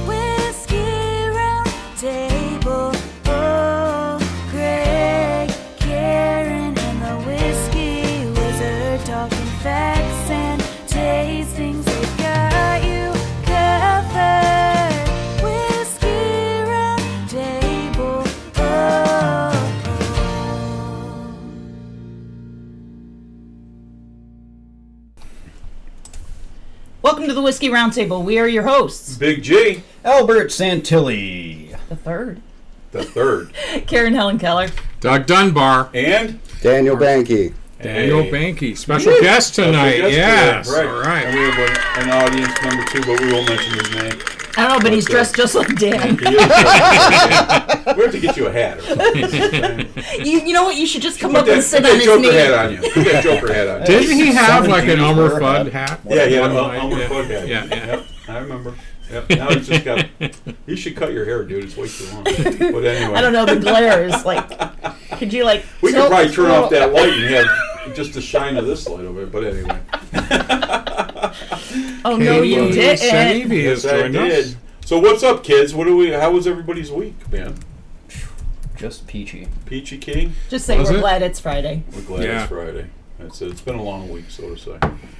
Whiskey round table. Oh, Greg, Karen, and the Whiskey Wizard talking facts and tastings. They've got you covered. Whiskey round table. Oh. Welcome to the Whiskey Roundtable. We are your hosts. Big G. Albert Santilli. The third. Karen Helen Keller. Doug Dunbar. And Daniel Banky. Daniel Banky. Special guest tonight. Special guest Yes. today. All right. And we have an audience member too, but we won't mention his name. I don't know, but he's dressed just like Dan. We have to get you a hat or something. You know what? You should just come Put up and sit that on his Joker knee. hat on you. Put that Joker hat on you. Didn't he have like an 17 Elmer for a Fudd hat. hat? Yeah, One yeah, night, Elmer Fudd hat. Yeah. Yep, I remember. Yep. Now he's just got. You should cut your hair, dude. It's way too long. But anyway, I don't know. The glare is like. Could you like? we could tilt- probably turn off that light and have just the shine of this light over it. But anyway. Oh no, you Katie didn't. Senevi has Yes, I joined us. did. So what's up, kids? How was everybody's week, man? Just peachy. Peachy King? Just say Was we're it? glad it's Friday. We're glad Yeah. it's Friday. That's it. It's been a long week, so to say.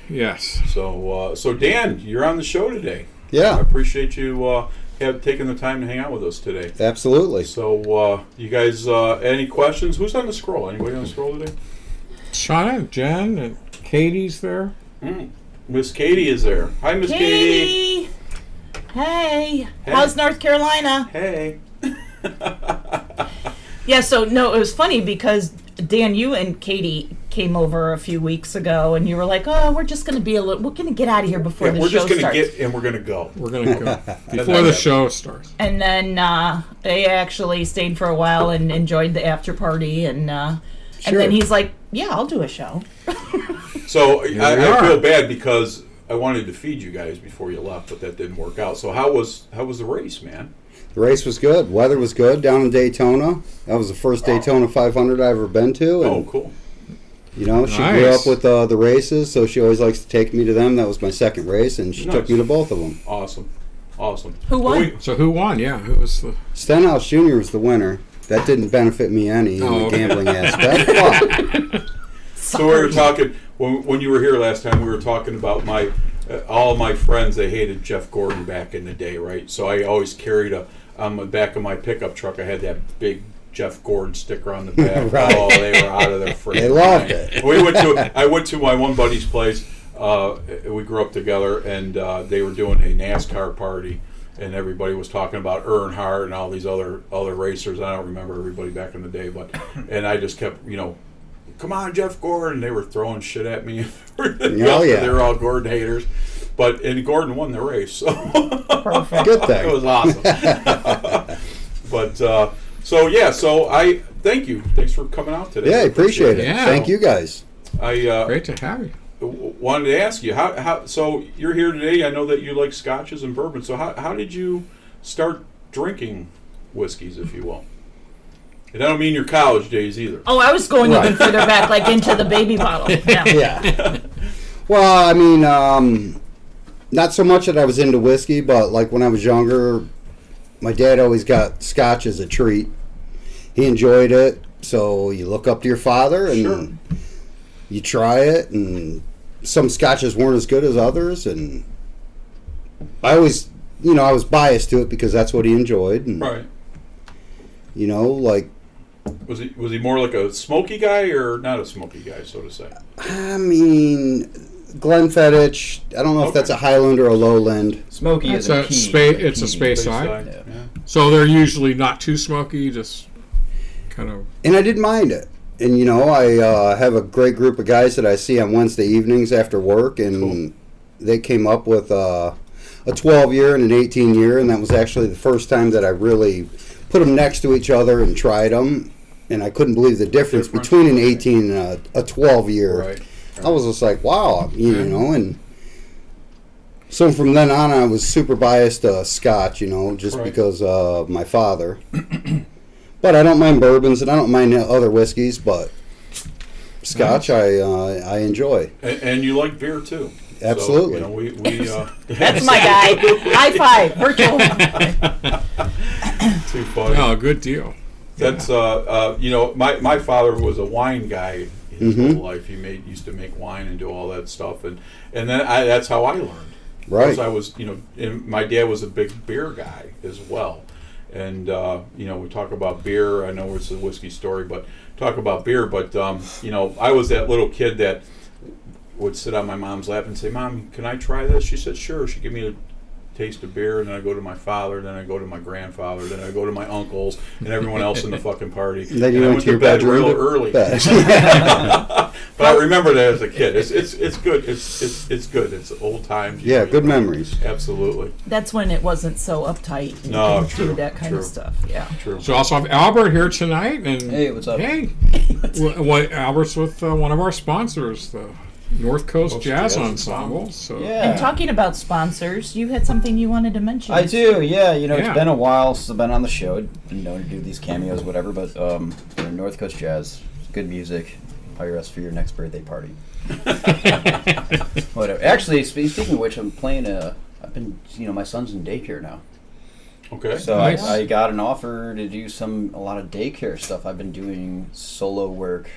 Yes. So Dan, you're on the show today. I Yeah, appreciate you have taken the time to hang out with us today. absolutely. So you guys, any questions? Who's on the scroll? Anybody on the scroll today? Shauna, Jen, and Katie's there. Miss Katie is there. Hi, Miss Katie. Katie. Hey. How's North Carolina? Hey. Yeah. So no, it was funny because Dan, you and Katie came over a few weeks ago, and you were like, "Oh, we're just going to be we're going to get out of here before Yeah, the we're show just gonna starts." get and we're gonna go. We're going to go before the show starts. And then they actually stayed for a while and enjoyed the after party, and then he's like, "Yeah, I'll do a show." So we I are. feel bad because I wanted to feed you guys before you left, but that didn't work out. So how was the race, man? The race was good. Weather was good down in Daytona. That was the first Daytona 500 I've ever been to. And, Oh, cool. you know, she grew Nice. up with the races, so she always likes to take me to them. That was my second race, and she took Nice. me to both of them. Awesome. Who won? Wait, So who won? Yeah, who was the? Stenhouse Jr. was the winner. That didn't benefit me any in Oh, the okay. gambling aspect. But so we were talking when you were here last time. We were talking about all of my friends. They hated Jeff Gordon back in the day, right? So I always carried on the back of my pickup truck. I had that big Jeff Gordon sticker on the back. Right. Oh, they were out of their freaking They loved mind. it. I went to my one buddy's place. We grew up together, and they were doing a NASCAR party, and everybody was talking about Earnhardt and all these other racers. I don't remember everybody back in the day, and I just kept, come on, Jeff Gordon. They were throwing shit at me. Oh, yeah. They were all Gordon haters. And Gordon won the race. So Perfect. good thing. it was awesome. But so I thank you. Thanks for coming out today. yeah, I appreciate it. Yeah. Thank you guys. I Great to have you. wanted to ask you how. So you're here today. I know that you like scotches and bourbon. So how did you start drinking whiskeys, if you will? And I don't mean your college days either. Oh, I was going even further back, like into the baby bottle. Yeah. Yeah. Well, I mean, not so much that I was into whiskey, but like when I was younger, my dad always got scotch as a treat. He enjoyed it, so you look up to your father and Sure. you try it, and some scotches weren't as good as others, and I always, I was biased to it because that's what he enjoyed, and Right. like, Was he more like a smoky guy or not a smoky guy, so to say? I mean, Glenfiddich, I don't know if that's a Highland or a Lowland. Smoky It's is a a key. it's a space side. Bayside, yeah. So they're usually not too smoky, just kind of. And I didn't mind it. And, I have a great group of guys that I see on Wednesday evenings after work, and they came up with a 12-year and an 18-year, and that was actually the first time that I really put them next to each other and tried them, and I couldn't believe the difference between an 18 and a 12-year. Right. I was just like, wow, and so from then on I was super biased to Scotch, just Right. because of my father. But I don't mind bourbons and I don't mind other whiskeys, but Scotch I enjoy. And you like beer too. Absolutely. So, you know, we That's my guy. High five. Virtual. too funny. Oh, good deal. That's you know, my father was a wine guy his Mhm. whole life. He used to make wine and do all that stuff, and then that's how I learned. Right. Because I was, you know, and my dad was a big beer guy as well, and you know, we talk about beer. I know it's a whiskey story, but talk about beer. But you know, I was that little kid that would sit on my mom's lap and say, "Mom, can I try this?" She said, "Sure." She'd give me a taste of beer, and then I go to my father, then I go to my grandfather, then I go to my uncles and everyone else in the fucking party. Then you and I went to your bed bedroom real to early. bed. But I remember that as a kid. It's good. It's good. It's old times. Yeah, know, good you know. memories. Oh, Absolutely. That's when it wasn't so uptight. And No, you could do true, that kind true. of stuff. Yeah. True. So also have Albert here tonight, and Hey, what's up? Hey, what Albert's with one of our sponsors, the North Coast Coast Jazz Jazz Ensemble. So Yeah. And talking about sponsors, you had something you wanted to mention. I do, yeah. You know, Yeah. it's been a while since I've been on the show. Been known to do these cameos, whatever. But you know, North Coast Jazz, good music. Hire us for your next birthday party. Whatever. Actually, speaking of which, I'm playing I've been, you know, my son's in daycare now, Okay. so Nice. I got an offer to do a lot of daycare stuff. I've been doing solo work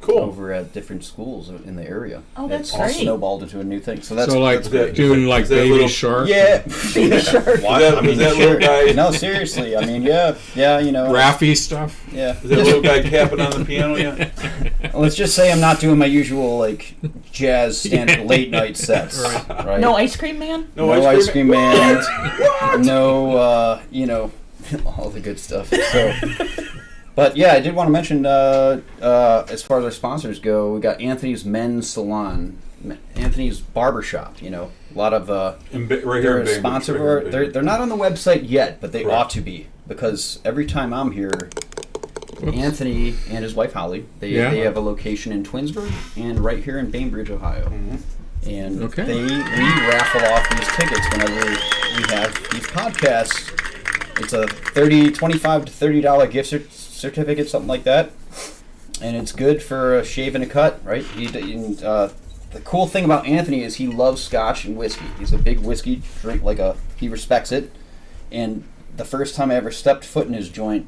Cool. over at different schools in the area. Oh, that's It's all great. snowballed into a new thing. So that's so like that's great. doing like is that Baby little- Shark, Yeah. Baby Shark. Is that, is that little guy? No, seriously. I mean, yeah, you know. Raffy stuff. Yeah. Is that little guy tapping on the piano yet? Let's just say I'm not doing my usual like jazz standard late night sets. Right. No ice cream man? No ice cream man. No, you know, all the good stuff. So, but yeah, I did want to mention as far as our sponsors go, we got Anthony's Men's Salon, Anthony's Barbershop. You know, a lot of Right here they're in a Bainbridge, sponsor. right here in They're Bainbridge. not on the website yet, but they Correct. ought to be, because every time I'm here, Anthony and his wife Holly, they have a location in Twinsburg and right here in Bainbridge, Ohio. And Okay. we raffle off these tickets whenever we have these podcasts. It's a $25 to $30 gift certificate, something like that. And it's good for a shave and a cut, right? The cool thing about Anthony is he loves Scotch and whiskey. He's a big whiskey drink, he respects it. And the first time I ever stepped foot in his joint,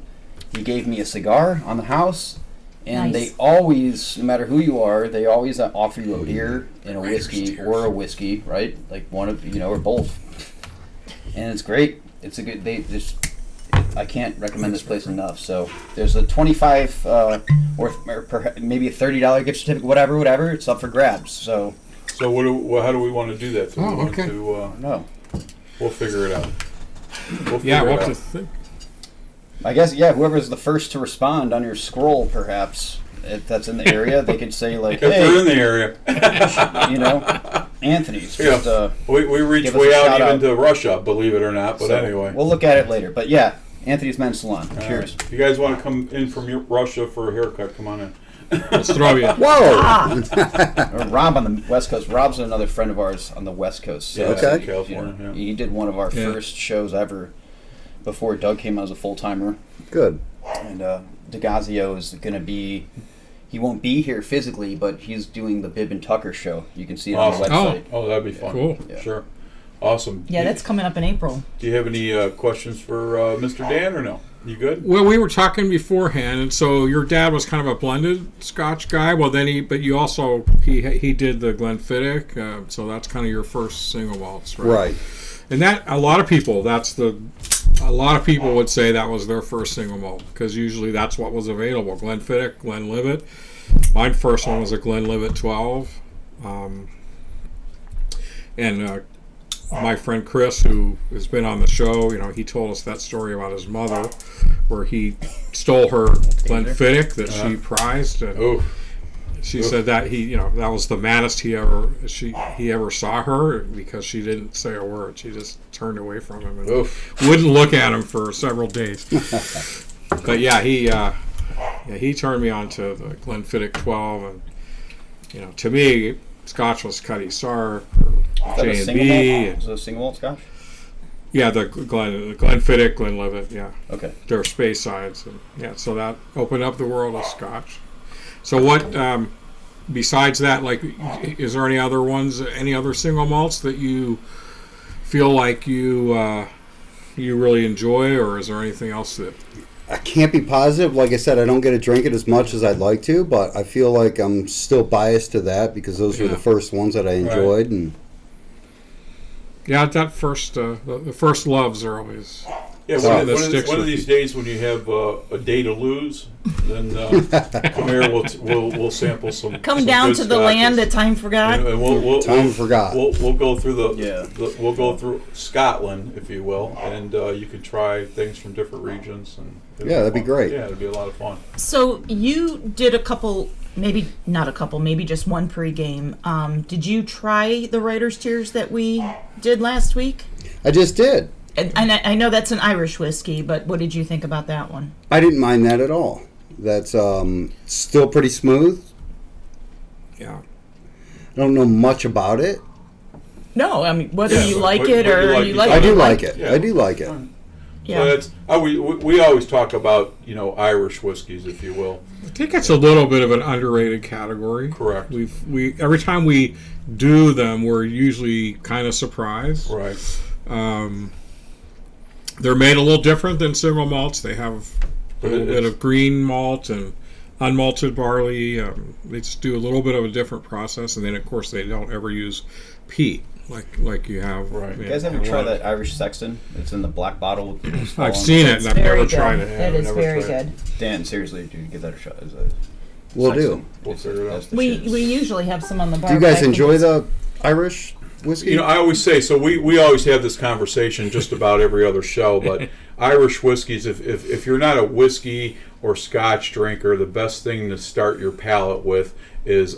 he gave me a cigar on the house. And Nice. they always, no matter who you are, they always offer you a beer and a whiskey or a whiskey, right? Like one of, you know, or both. And it's great. It's a good, I can't recommend this place enough. So there's a 25 or maybe a $30 gift certificate, whatever. It's up for grabs. So So how do we want to do that? Do we Oh, want okay. to, no, we'll figure it out. Yeah, figure we'll it have to out. think. I guess whoever's the first to respond on your scroll, perhaps if that's in the area, they could say like, If they're in hey, the area. you know, Anthony's. Yeah. Just, We reach give us way a out shout even out. to Russia, believe it or not. But so anyway. we'll look at it later. But yeah, Anthony's Men's Salon. All Cheers. right. If you guys want to come in from Russia for a haircut, come on in. Let's throw you. Whoa! Or Rob on the West Coast. Rob's another friend of ours on the West Coast. So, Yeah, Okay. in California. you know, Yeah. he did one of our Yeah. first shows ever before Doug came out as a full timer. Good. And DeGazio is going to be. He won't be here physically, but he's doing the Bibb and Tucker show. You can see it on the Awesome. website. Oh, that'd be fun. Cool. Yeah. Sure. Awesome. Yeah, that's coming up in April. Do you have any questions for Mr. Dan or no? You good? Well, we were talking beforehand, and so your dad was kind of a blended Scotch guy. Well, then but you also he did the Glenfiddich, so that's kind of your first single malts, right? Right. And that a lot of people would say that was their first single malt because usually that's what was available: Glenfiddich, Glenlivet. My first one was a Glenlivet 12, and my friend Chris, who has been on the show, you know, he told us that story about his mother, where he stole her Glenfiddich that she prized, and Oh, she said that that was the maddest he ever saw her because she didn't say a word. She just turned away from him and oof. wouldn't look at him for several days. But yeah, he turned me on to the Glenfiddich 12, and you know, to me, Scotch was Cutty Sark or Is that a J&B. single malt? And, Is it a single malt Scotch? yeah, the Glenfiddich, Glenlivet, yeah. Okay. They're space sides, and yeah, so that opened up the world of Scotch. So what besides that, like, is there any other ones, any other single malts that you feel like you really enjoy, or is there anything else that? I can't be positive. Like I said, I don't get to drink it as much as I'd like to, but I feel like I'm still biased to that because those were the first ones that I enjoyed. And Yeah, that first, the first loves are always. Yeah, Something that one sticks of with these you. days when you have a day to lose, then come here. We'll sample some. Come some down good to the scotches. land that time forgot. And we'll Time forgot. We'll go through Yeah. we'll go through Scotland, if you will, and you can try things from different regions. And it'll Yeah, that'd be fun. great. Yeah, it'd be a lot of fun. So you did a couple, maybe not a couple, maybe just one pregame. Did you try the Writer's Tears that we did last week? I just did. And I know that's an Irish whiskey, but what did you think about that one? I didn't mind that at all. That's still pretty smooth. Yeah. I don't know much about it. No, I mean whether Yeah, you but- like but it you or like- you you like like I it. do like it. Yeah. I do like it. Yeah. So that's we always talk about Irish whiskeys, if you will. I think it's a little bit of an underrated category. Correct. We every time we do them, we're usually kind of surprised. Right. They're made a little different than single malts. They have a But little bit it's- of green malt and unmalted barley. They just do a little bit of a different process, and then of course they don't ever use peat like you have. Right. You guys ever tried that Irish Sexton? It's in the black bottle. With the skull I've on seen it. it, and I've never tried it. That is never very tried it. good. Dan, seriously, dude, give that a shot. Will do. Sexton. We'll figure it out. That's the We shit. we usually have some on the bar. Do you but I guys think enjoy it's- the Irish whiskey? You know, I always say, so we always have this conversation just about every other show, but Irish whiskeys, if you're not a whiskey or Scotch drinker, the best thing to start your palate with is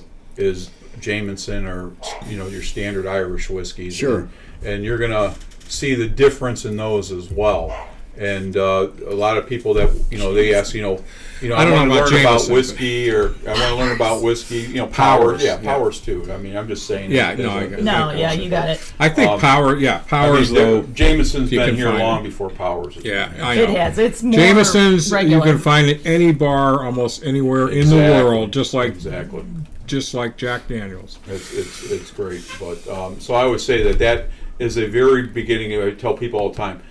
Jameson or, your standard Irish whiskeys. Sure. And you're going to see the difference in those as well. And a lot of people that, they ask, I don't want to know about learn about Jameson, whiskey, or I want to learn about whiskey, Powers, Powers. Yeah, yeah. Powers too. I mean, I'm just saying. Yeah, as no, a- I as get a No, comparison. yeah, you got it. I think Um, Powers though. Jameson's you been can here find long it. before Powers. Yeah, I know. It has. It's more Jameson's regular. you can find at any bar almost anywhere in the Exactly. world, just like Jack Daniels. It's great. But so I would say that is a very beginning. I tell people all the time,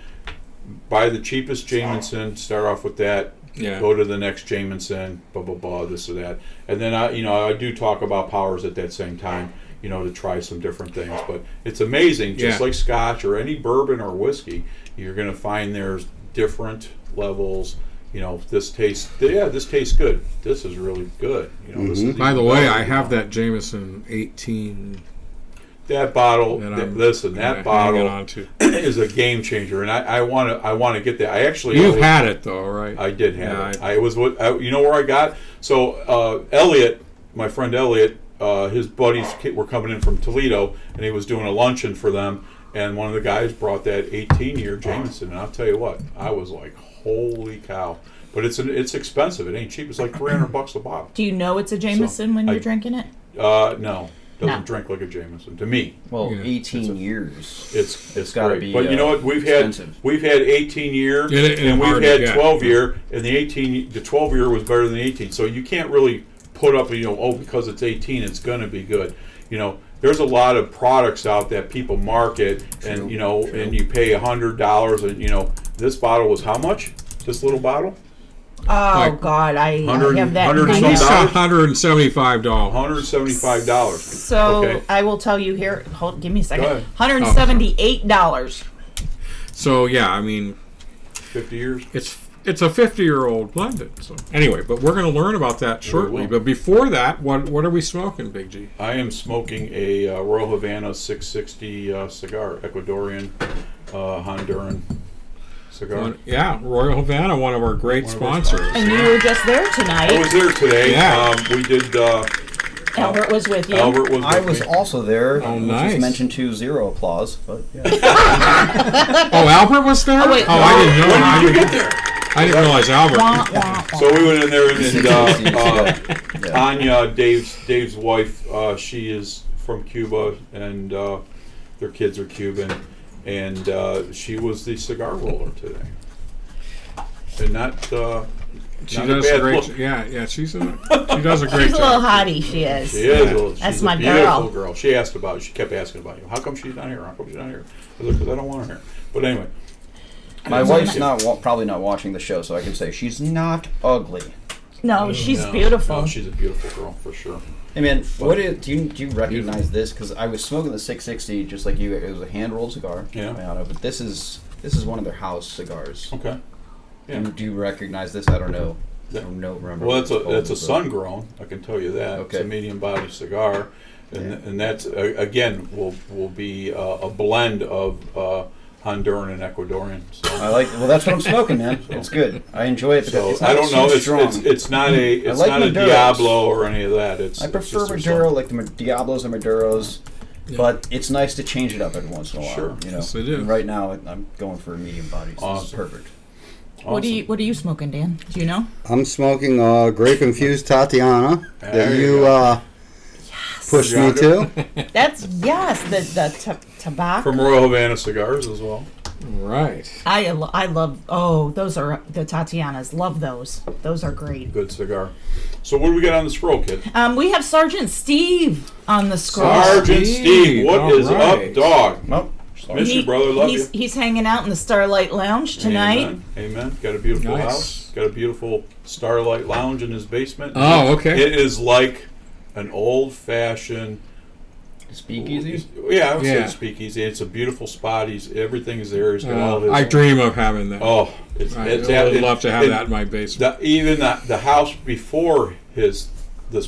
buy the cheapest Jameson, start off with that. Yeah. Go to the next Jameson, blah blah blah, this or that, and then I do talk about Powers at that same time, to try some different things. But it's amazing, just Yeah. like Scotch or any bourbon or whiskey, you're going to find there's different levels. This tastes good. This is really good. This is By the even way, better, I have that Jameson 18 that bottle. that I'm Listen, kinda that hanging bottle on to. is a game changer, and I want to get that. I actually You've had it though, right? I did have Yeah, it. I was you know where I got? So Elliot, my friend Elliot, his buddies were coming in from Toledo, and he was doing a luncheon for them. And one of the guys brought that 18-year Jameson, and I'll tell you what, I was like, holy cow! But it's expensive. It ain't cheap. It's like $300 a bottle. Do you know it's a Jameson when I- you're drinking it? No, doesn't No. drink like a Jameson to me. Well, Yeah. 18 years. It's gotta great. be, But you know what? We've had expensive. 18-year, Yeah, and and we've hard to had get. 12-year, and the 12-year was better than the 18. So you can't really put up, because it's 18, it's going to be good. There's a lot of products out that people market, and and you pay $100, and this bottle was how much? This little bottle, Oh Like God, I 100 have that. 100 in some my It's house. dollars? $175. $175. So Okay. I will tell you here. Give me a Go second. ahead. $178. So yeah, I mean 50 years. it's a 50-year-old blended. So anyway, but we're going to learn about that shortly. will. But before that, what are we smoking, Big G? I am smoking a Royal Havana 660 cigar, Ecuadorian, Honduran cigar. Yeah, Royal Havana, one of our great One of our sponsors. And you were just there I tonight. was there today. Yeah. We did. Albert was with you. Albert was. I with was me. also there, Oh, which nice. was mentioned to zero applause, but yeah. Oh, Albert was there? Oh, wait. I didn't know. When did you get there? I didn't realize Albert. Wah, wah, wah. So we went in there, and Yeah. Anya, Dave's wife, she is from Cuba, and their kids are Cuban, and she was the cigar roller today, and not She Not does a a bad great. look. Yeah. She does a great She's a little job. hottie, she is. She is. That's She's my a beautiful girl. She asked about it. She kept asking about you. How come she's not here? How come she's not here? I was like, because I don't want her here. But anyway. My wife's probably not watching the show, so I can say she's not ugly. No, she's No, beautiful. No, she's a beautiful girl for sure. Hey man, do you recognize this? Because I was smoking the 660 just like you. It was a hand rolled cigar. Yeah. But this is one of their house cigars. Okay. Yeah. Do you recognize this? I don't know. I don't know. Remember? Well, what it's called, it's a but- sun grown. I can tell you that. It's Okay. a medium body cigar, and Yeah. and that's again will be a blend of Honduran and Ecuadorian. So, I like. Well, that's what I'm smoking, man. It's good. I enjoy it. so It's not I don't know. too strong. It's not a I like not a Maduros. Diablo or any of that. It's I it's prefer just their Maduro, sun. like the Diablos and Maduros, but it's nice to change it up every once in a while. Sure. You know. Yes, it is. And right now, I'm going for a medium body. So this is Awesome. perfect. What Awesome. are you smoking, Dan? Do you know? I'm smoking grape infused Tatiana There that you you go. pushed me Yaga. to. That's the tobacco. From Royal Havana Cigars as well. Right. I love. Oh, those are the Tatianas. Love those. Those are great. Good cigar. So what do we got on the scroll, kid? We have Sergeant Steve on the scroll. Sergeant Steve, what All is right. up, dog? Well, Miss you, brother. Love you. He's hanging out in the Starlight Lounge tonight. Amen. Amen. Got a beautiful Nice. house. Got a beautiful Starlight Lounge in his basement. Oh, okay. It is like an old-fashioned speakeasy. Yeah, I would Yeah. say speakeasy. It's a beautiful spot. Everything is there. He's got all his. I dream of having that. Oh, it's. I would love to have that in my basement. Even the house before this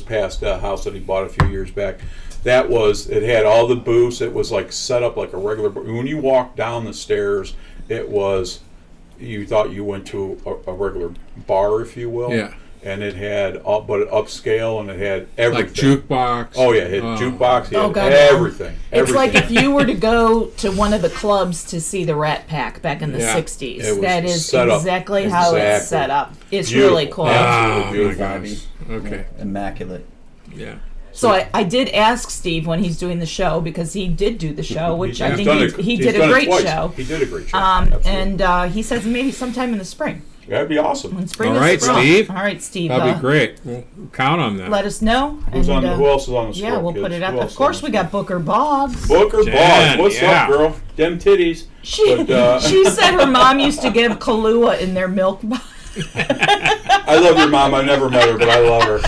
past house that he bought a few years back. It had all the booths. It was like set up like a regular. When you walked down the stairs, you thought you went to a regular bar, if you will. Yeah. And it had, but upscale, and it had everything. Like jukebox. Oh yeah, it had jukebox. It had God, everything. It's like everything. if you were to go to one of the clubs to see the Rat Pack back in the Yeah. 60s. It was That is set up exactly how it's exactly. set up. It's Beautiful. really cool. Absolutely Oh my beautiful. gosh. Okay. Immaculate. Yeah. So I did ask Steve when he's doing the show, because he did do the show, which I think he he's did done a it great twice. show. He did a great show. Absolutely. And he says maybe sometime in the spring. That'd be awesome. When spring All is right, sprung. Steve. All right, Steve. That'd be great. We'll count on that. Let us know. Who's and, who else is on the Yeah, scroll, we'll kids? put it up. Who else Of course, is we on got Booker Boggs. Booker Jen, Boggs. What's yeah. up, girl? Them titties. She, But, she said her mom used to give Kahlua in their milk box. I love your mom. I never met her, but I love her.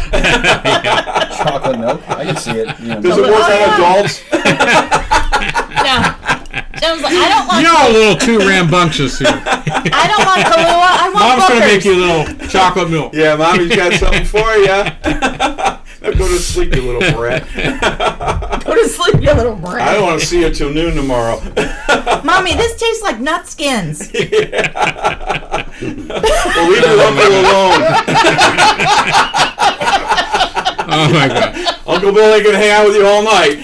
Chocolate milk. I can see it. You know, Does it work Oh, yeah. on adults? No. I was like, I don't want. You're a little too rambunctious here. I don't want Kahlua. I want Mom's Booker's. gonna make you a little chocolate milk. Yeah, mommy's got something for you. Now go to sleep, you little brat. Go to sleep, you little brat. I don't want to see you till noon tomorrow. Mommy, this tastes like nut skins. Well, leave your uncle alone. Oh my god. Uncle Bill ain't gonna hang out with you all night.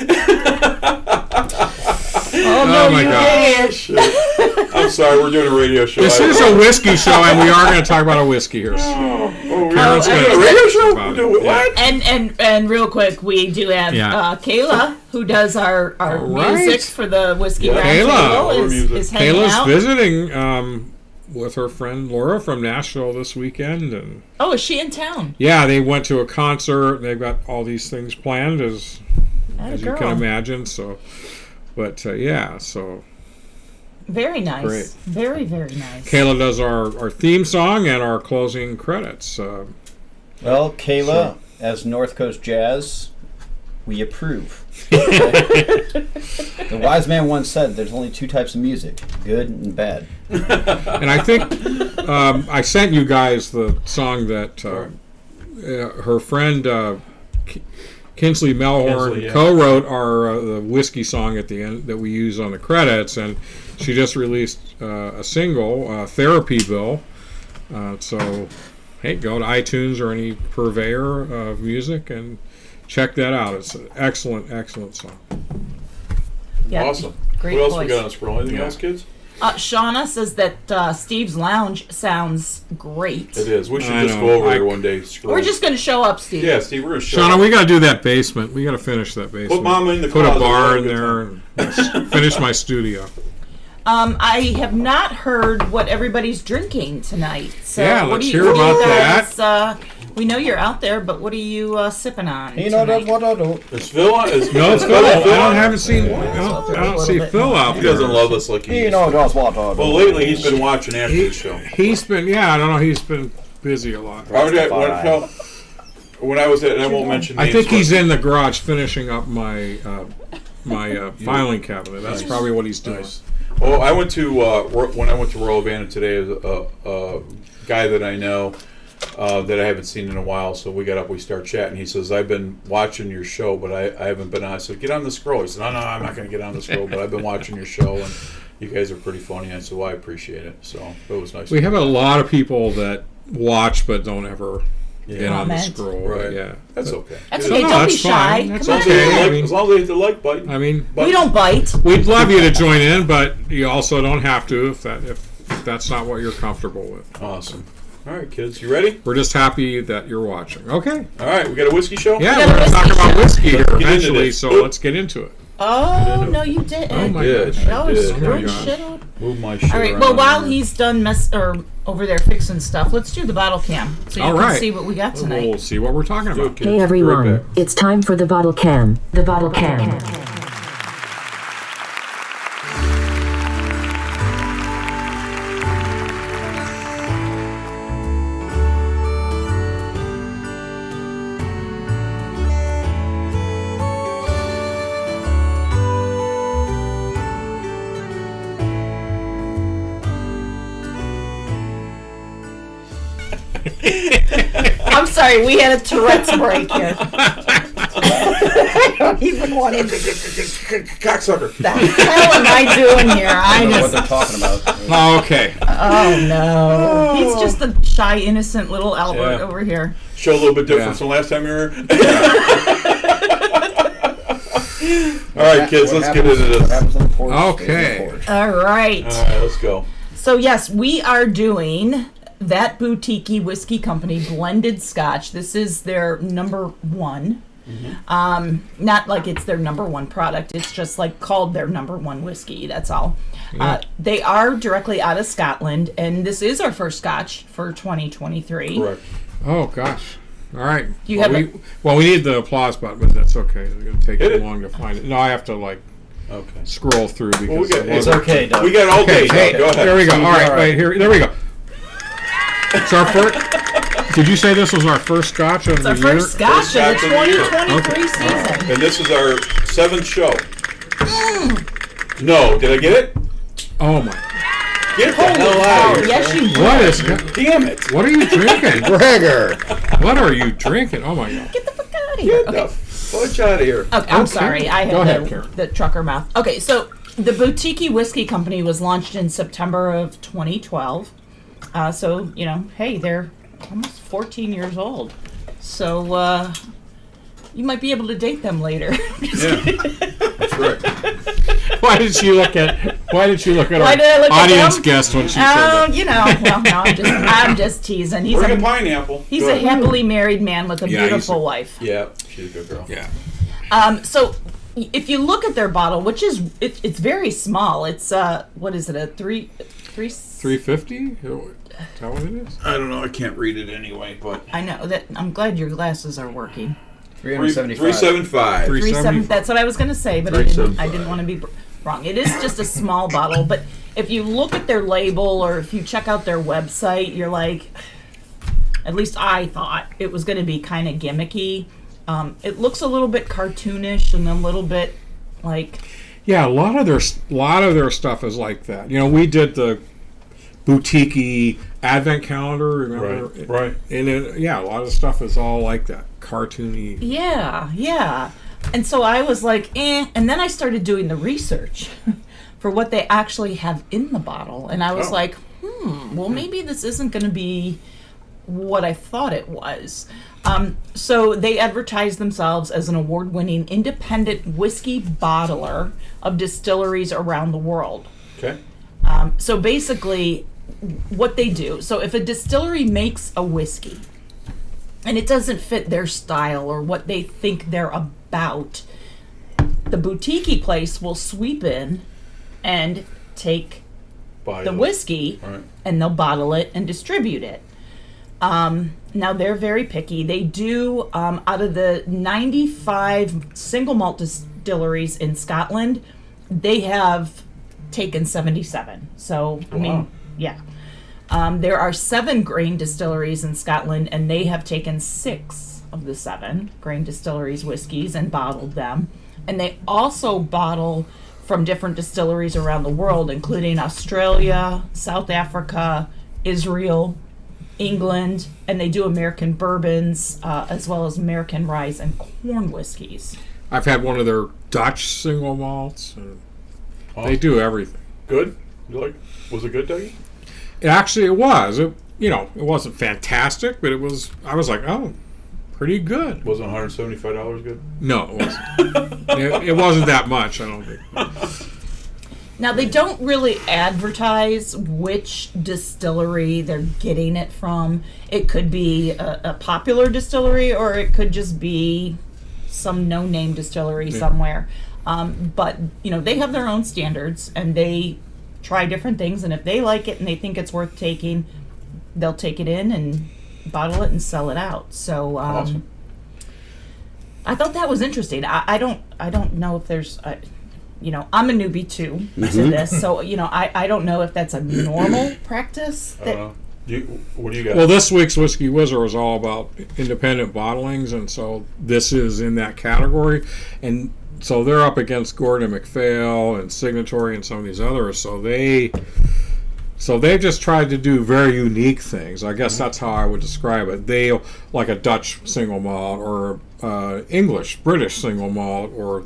Oh, no, Oh, my you God. did. I'm sorry, we're doing a radio show. This is a whiskey show, and we are going to talk about a whiskey here. So. Oh, we're Karen's doing gonna a radio show? about We're doing it. what? And real quick, we do have Yeah. Kayla, who does our All right. music for the Whiskey Yeah. Round Kayla. Table, Our music. is hanging Kayla's out. visiting with her friend Laura from Nashville this weekend, and Oh, is she in town? yeah, they went to a concert. They've got all these things planned, as Atta you girl. can imagine. So, but yeah, so Very nice. Great. Very, very nice. Kayla does our theme song and our closing credits. well, Kayla, as North Coast Jazz, we approve. The wise man once said, "There's only two types of music: good and bad." And I think I sent you guys the song that her friend Kinsley Melhorn Kinsley, yeah. co-wrote the whiskey song at the end that we use on the credits, and she just released a single, Therapy Bill. So, hey, go to iTunes or any purveyor of music and check that out. It's an excellent, excellent song. Yeah, Awesome. Great What else voice. we got on the scroll? Anything Yeah. else, kids? Shauna says that Steve's Lounge sounds great. It is. We should I just know. go over there one day. Scroll. We're just going to show up, Steve. Yeah, Steve, we're going to show Shauna, up. we got to do that basement. We got to finish that basement. Put Mama in the Put a closet. bar We'll in have a there and finish my studio. I have not heard what everybody's drinking tonight. So Yeah, what let's do you, hear what do you about guys, we know you're out there, but what are you sipping on? You know tonight? what I do? Is Phil on? No, it's Phil. I haven't seen. I a don't see little bit Phil more. out He there. doesn't love us like he You used know to. just what I do. Well, lately he's been watching after the show. He's been. Yeah, I don't know. He's been busy a lot. When I was at, and I won't mention names. I think he's but- in the garage finishing up my filing cabinet. That's Nice. probably what he's doing. Nice. Well, I went to when I went to Royal Abandon today. A guy that I know that I haven't seen in a while. So we got up, we start chatting. He says, "I've been watching your show, but I haven't been on." I said, "Get on the scroll." He said, "No, I'm not going to get on the scroll, but I've been watching your show, and you guys are pretty funny." I said, "Well, I appreciate it." So it was nice. We have a lot of people that watch but don't ever get on the Comment. scroll. Right. Yeah, That's okay. That's Yeah. okay. No, Don't be that's shy. fine. That's Come on. okay. I mean- As long as they hit the like button. I mean, We don't bite. we'd love you to join in, but you also don't have to if that's not what you're comfortable with. Awesome. All right, kids, you ready? We're just happy that you're watching. Okay. All right, we got a whiskey show. Yeah, got we're a going to talk whiskey about show. whiskey here into eventually, this. so Oop. let's get into it. Oh, no, you didn't. Oh my did. gosh. Oh, I did. screw Oh my gosh. shit up. Move my shit. All right. around Well, while here. he's done over there fixing stuff, let's do the bottle cam so you All can right. see what we got tonight. We'll see what we're talking Do it, about. kids. Hey Be right everyone, back. it's time for the bottle cam. The bottle cam. I'm sorry, we had a Tourette's break here. I don't even want to. Cocksucker. The hell am I doing here? I don't know what just. they're talking about. Okay. Oh no. He's just a shy, innocent little Albert Yeah. over here. Show a little bit different Yeah. from last time you were here. All right, kids, let's get into What this. happens on the porch Okay. stays on the porch. All right. All right, let's go. So yes, we are doing That Boutique Whiskey Company blended Scotch. This is their number one. Not like it's their number one product. It's just like called their number one whiskey. That's all. They are directly out of Scotland, and this is our first Scotch for 2023. Correct. Oh gosh. All right. You well, have we need the applause button, but that's okay. It's going to take Hit too it. long to find it. No, I have to like Okay. scroll through because Well, we got, it It's wasn't- okay, Doug. We got all Okay, day. hey, Go ahead. there we go. So All right, all right. wait here. There we go. It's our first. Did you say this was our first Scotch of It's the our year? first Scotch of the Scotch of the year. 2023 season. And this is our 7th show. No, did I get it? Oh my! Get the hell Oh, out of here. yes, you did. What is? Damn it. What are you drinking? Bragger. What are you drinking? Oh my god! Get the fuck out of here. Get the fudge out of here. Okay, I'm Okay. sorry. I Go ahead, had Karen. the trucker mouth. Okay, so the Boutique Whiskey Company was launched in September of 2012. So, hey, they're almost 14 years old. So, you might be able to date them later. Yeah. That's right. Why did she look at? Why did she look at Why our did I look at audience them? guest when she said Oh, that? well, no, I'm just teasing. He's Bring a a pineapple. he's Go a ahead. happily married man with a Yeah, beautiful wife. Yeah, she's a good girl. Yeah. So if you look at their bottle, which is it's very small. It's what is it? A three 350? Is that what it is? I don't know. I can't read it anyway, but I know that. I'm glad your glasses are working. 375. 375. 375. That's what I was gonna say, but I didn't want to be wrong. It is just a small bottle, but if you look at their label or if you check out their website, you're like, at least I thought it was gonna be kind of gimmicky. It looks a little bit cartoonish and a little bit like. Yeah, a lot of their stuff is like that. We did the boutique advent calendar. Remember? Right. And a lot of stuff is all like that, cartoony. Yeah. And so I was like, and then I started doing the research for what they actually have in the bottle. And I was Oh. like, well, maybe this isn't going to be what I thought it was. So they advertise themselves as an award-winning independent whiskey bottler of distilleries around the world. Okay. So basically, what they do, so if a distillery makes a whiskey and it doesn't fit their style or what they think they're about, the boutique place will sweep in and take Buy the it. whiskey Right. and they'll bottle it and distribute it. Now they're very picky. They do, out of the 95 single malt distilleries in Scotland, they have taken 77. So, I mean, Wow. yeah. There are 7 grain distilleries in Scotland, and they have taken 6 of the 7 grain distilleries whiskeys and bottled them. And they also bottle from different distilleries around the world, including Australia, South Africa, Israel, England, and they do American bourbons, as well as American rye and corn whiskeys. I've had one of their Dutch single malts. And Awesome. they do everything. Good? You like? Was it good, Dougie? Actually, it was. It wasn't fantastic, but it was. I was like, oh, pretty good. Wasn't $175 good? No, it wasn't. it wasn't that much, I don't think. Now, they don't really advertise which distillery they're getting it from. It could be a popular distillery, or it could just be some no-name distillery somewhere. But, they have their own standards, and they try different things, and if they like it and they think it's worth taking, they'll take it in and bottle it and sell it out. So, Awesome. I thought that was interesting. I don't know if there's... I'm a newbie too to this, so I don't know if that's a normal practice. That, What do you got? Well, this week's Whiskey Wizard was all about independent bottlings, and so this is in that category. And so they're up against Gordon and MacPhail and Signatory and some of these others. So they've just tried to do very unique things. I guess that's how I would describe it. They like a Dutch single malt or British single malt, or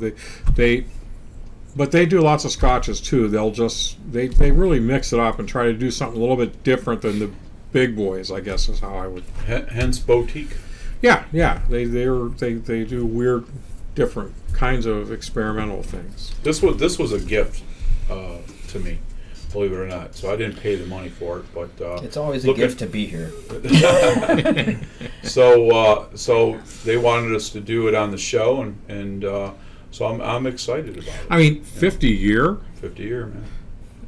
but they do lots of scotches too. They really mix it up and try to do something a little bit different than the big boys, I guess is how I would. Hence boutique. Yeah. They do weird, different kinds of experimental things. This was a gift to me, believe it or not. So I didn't pay the money for it, but It's always a gift to be here. So they wanted us to do it on the show, and so I'm excited about it. I mean, 50 year. 50-year, man.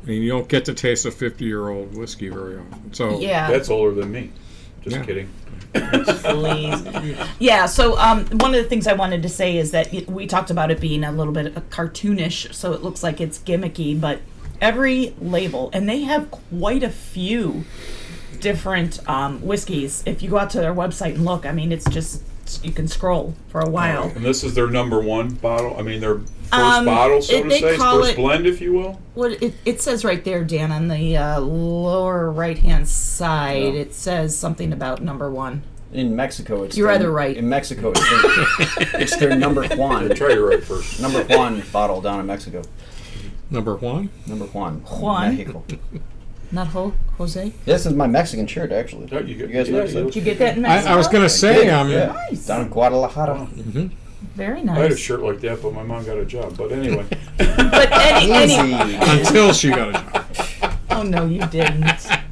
I mean, you don't get to taste a 50-year-old whiskey very often. So yeah, That's older than me. Just Yeah. kidding. please. Yeah. So one of the things I wanted to say is that we talked about it being a little bit cartoonish, so it looks like it's gimmicky, but every label, and they have quite a few different whiskeys. If you go out to their website and look, I mean, it's just, you can scroll for a while. And this is their number one bottle. I mean, their first bottle, so to they say, call first it- blend, if you will. What it says right there, Dan, on the lower right-hand side, Yeah. it says something about number 1. In Mexico, it's You're either right. In Mexico, it's their number Juan. Try your right first. Number Juan bottle down in Mexico. number 1. Number Juan. Juan? Mexico. Not Jose. This is my Mexican shirt, actually. Oh, You guys notice that? Did you get that in Mexico? I was going to say, Yeah. Nice. Down in Guadalajara. Very I had a nice. shirt like that, but my mom got a job. But anyway, But any Easy. until she got a job. oh no, you didn't.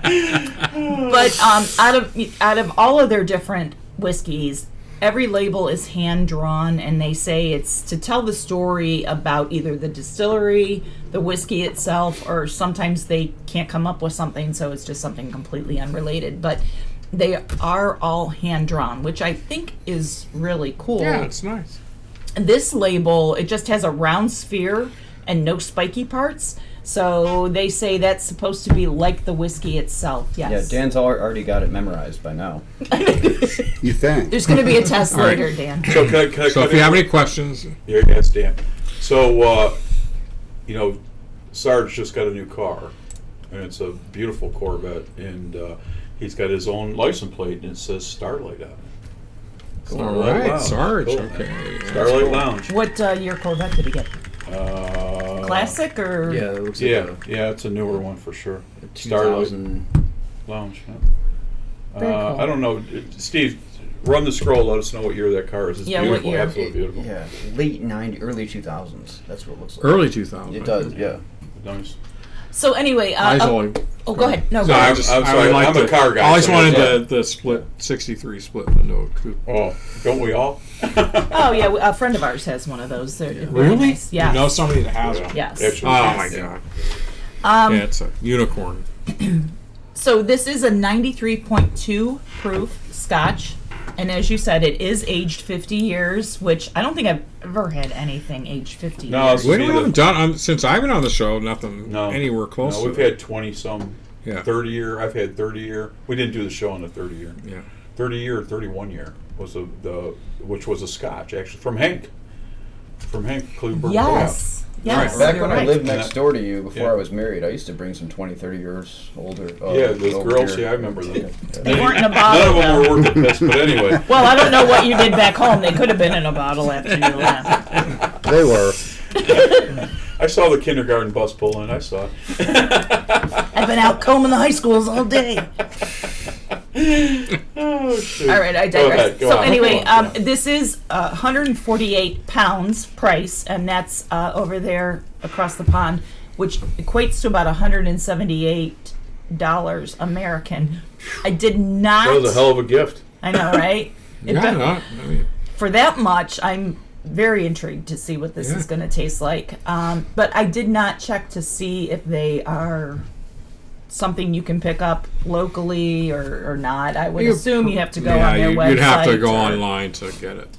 But out of all of their different whiskeys, every label is hand drawn, and they say it's to tell the story about either the distillery, the whiskey itself, or sometimes they can't come up with something, so it's just something completely unrelated. But they are all hand drawn, which I think is really cool. Yeah, it's nice. This label, it just has a round sphere and no spiky parts. So they say that's supposed to be like the whiskey itself. Yeah, Yes. Dan's already got it memorized by now. You think? There's going to be a test All right. later, Dan. so can I So if you have any questions, Yeah, yes, Dan. So, Sarge just got a new car, and it's a beautiful Corvette, and he's got his own license plate, and it says Starlight on it. all right, Lounge. Sarge. Cool. Okay. Starlight Lounge. What year Corvette did he get? Classic or? Yeah, it looks Yeah, like yeah, it's a newer one for sure. a Starlight 2000. Lounge. Yeah. Very cool. I don't know, Steve. Run the scroll. Let us know what year that car is. It's Yeah, what beautiful, year? absolutely beautiful. Yeah, late 90s, early 2000s. That's what it looks like. Early 2000. It does, yeah. Nice. So anyway, I only, go ahead. No, go No, I ahead. just, I'm I sorry, would like I'm a car guy, I always so wanted that's the split 63 split window coupe. Oh, don't we all? Oh yeah, a friend of ours has one of those. They're very Really? nice. Yeah. You know somebody that has one? Yes. Actually, Oh my yeah. Yeah, it's a unicorn. So this is a 93.2 proof Scotch, and as you said, it is aged 50 years, which I don't think I've ever had anything aged 50 No, years. We haven't done since I've been on the show. Nothing No. anywhere close. No, to we've it. had 20-some, Yeah. 30 year. I've had 30 year. We didn't do the show on the 30 year. Yeah. 30 year or 31 year was which was a Scotch, actually, from Hank. From Hank Kluber. Yes. Yes. Back you're when I right. lived next door to you, before Yeah. I was married, I used to bring some 20, 30 years older. Yeah, those over girls, here. yeah, I remember them. They weren't in a None bottle. of them though. were worth the piss, but anyway. Well, I don't know what you did back home. They could have been in a bottle after you left. They were. I saw the kindergarten bus pull in. I saw it. I've been out combing the high schools all day. Oh, shoot. All right, I Go digress. ahead, go So on, anyway, go on. this is 148 pounds price, and that's over there across the pond, which equates to about $178 American. I did not. That was a hell of a gift. I know, right? Yeah, no, I mean, For that much, I'm very intrigued to see what this Yeah. is going to taste like. But I did not check to see if they are something you can pick up locally or not. I would assume you have to go on their website. You'd have to go or- online to get it.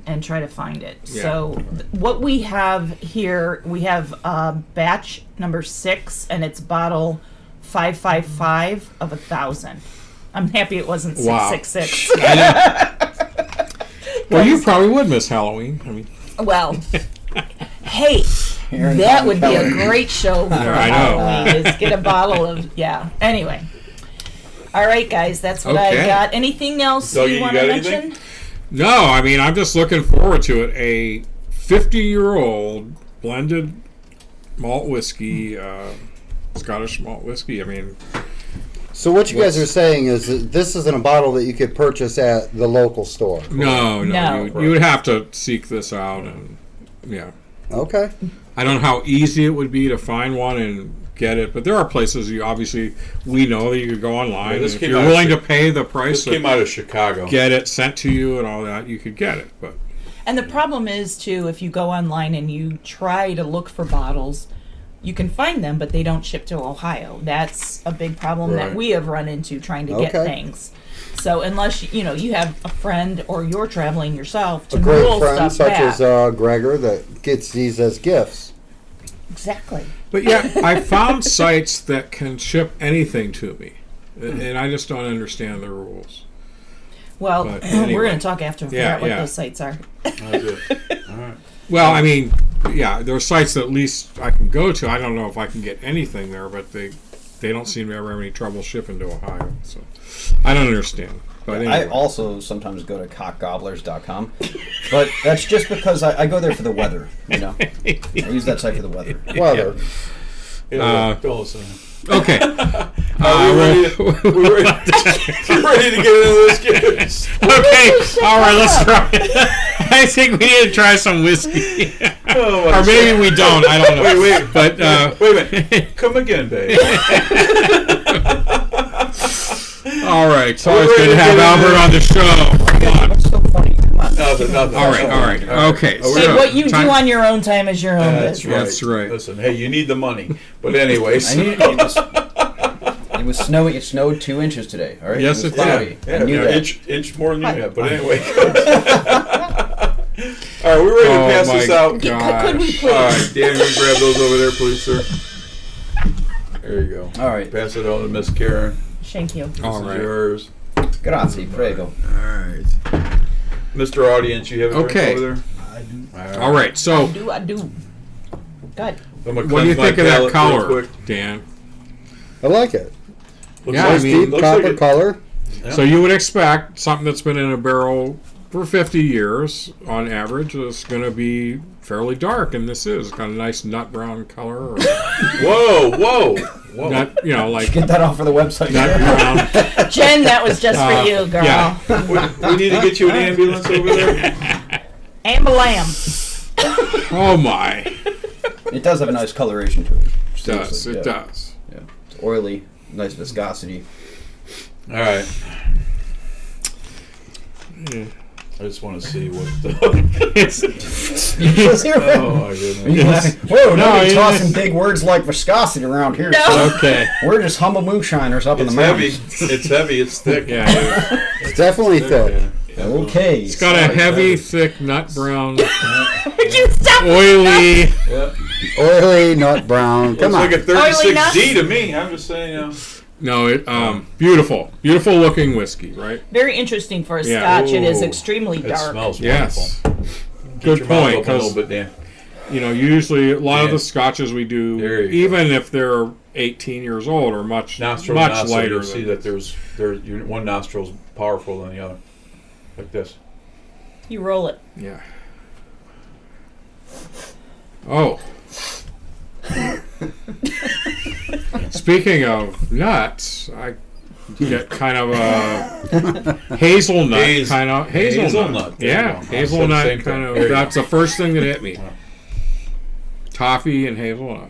and try to find it. Yeah. So what we have here, we have batch number 6, and it's bottle 555 of 1,000. I'm happy it wasn't Wow. 666. Well, you probably would miss Halloween. I mean, Well, hey, Aaron that Von would be a Keller. great show for I know. Halloween. Is get a bottle of Anyway, all right, guys, that's what I Okay. got. Anything else Dougie, you you want to got mention? anything? no, I mean, I'm just looking forward to it. A 50-year-old blended malt whiskey, Scottish malt whiskey. I mean, So what you guys are saying is that this isn't a bottle that you could purchase at the local store. No. no. You would have to seek this out, and yeah. Okay. I don't know how easy it would be to find one and get it, but there are places we know that you could go online. Yeah, this and if came you're out of willing to Chi- pay the price This came to out of Chicago. get it sent to you and all that, you could get it. But And the problem is, too, if you go online and you try to look for bottles, you can find them, but they don't ship to Ohio. That's a big problem that Right. we have run into trying to get Okay. things. So unless you have a friend or you're traveling yourself to A great roll friend stuff such back. as Gregor that gets these as gifts. Exactly. yeah, I found sites that can ship anything to me, and I just don't understand the rules. Well, But we're anyway. going to talk after we figure Yeah, out what yeah. those sites are. That's it. All right. Well, I mean, yeah, there are sites that at least I can go to. I don't know if I can get anything there, but they don't seem to ever have any trouble shipping to Ohio. So I don't understand. But I anyway. also sometimes go to cockgobblers.com, but that's just because I go there for the weather. I use that site for the weather. Weather. Yeah, don't listen. Okay. We're ready to get into this case. Okay. All right. Let's try it. I think we need to try some whiskey, Oh, or maybe we don't. I don't know. Wait. But Wait a minute. Come again, babe. all right. It's We're always ready good to to have get into Albert on the show. Come on. What's so funny? Come on. Nothing. All right. Okay. Oh, Hey, so, what you time- do on your own time is your own That's business. right. That's right. Listen, hey, you need the money. But anyways. I need it was snowy. It snowed 2 inches today. All right. Yes, it was it did. cloudy. I knew that. Inch more than you have. But anyway. All right, we're ready to pass this out. Could we gosh. please? All right, Dan, you grab those over there, please, sir. There you go. All right. Pass it on to Miss Karen. Thank you. All This right. is yours. Grazie, prego. All right. Mr. Audience, you have a Okay. drink over there? I do. All right. So, I do. Good. I'm gonna what do you cleanse my think of that palate real color, quick. Dan? I like it. Looks Yeah, like, I mean- Deep looks copper like it- color. Yeah. So you would expect something that's been in a barrel for 50 years, on average, is going to be fairly dark, and this is. It's got a nice nut brown color, or Whoa. nut, like Get that off for the website. nut brown. Jen, that was just for you, girl. yeah. We need to get you an ambulance over there. Ambalam. Oh my! It does have a nice coloration to it. It does. Seriously, It yeah. does. Yeah. It's oily, nice viscosity. All right. I just want to see what the. Oh my goodness. Whoa, No, nobody's it- tossing big words like viscosity around here. No. Okay. We're just humble moonshiners up in It's the heavy. mountains. It's heavy. It's thick. Yeah, it It's definitely thick. Yeah. Okay. it's got a Sorry, heavy, heavy. thick, nut brown, Would you stop? oily. Yeah. Oily, nut brown. Come Looks on. like a Oily nuts? 36G to me. I'm just saying, you know. No, it beautiful looking whiskey, right? Very interesting for a Yeah. Scotch. It is Ooh. extremely It dark. smells Yes. wonderful. Good Keep your mouth point, open a little 'cause- bit, Dan. You know, usually a lot of Yeah. the scotches we do, There you even if they're 18 years old, are much Nostril, much nostril, lighter. you'll see Than, that there's one nostril's powerful than the other, like this. You roll it. yeah. Oh. Speaking of nuts, I get kind of a hazelnut kind of Hazelnut. There you Yeah, go. I said the hazelnut same kind thing. There of. you That's go. the first thing that hit me. Yeah. Toffee and hazelnut.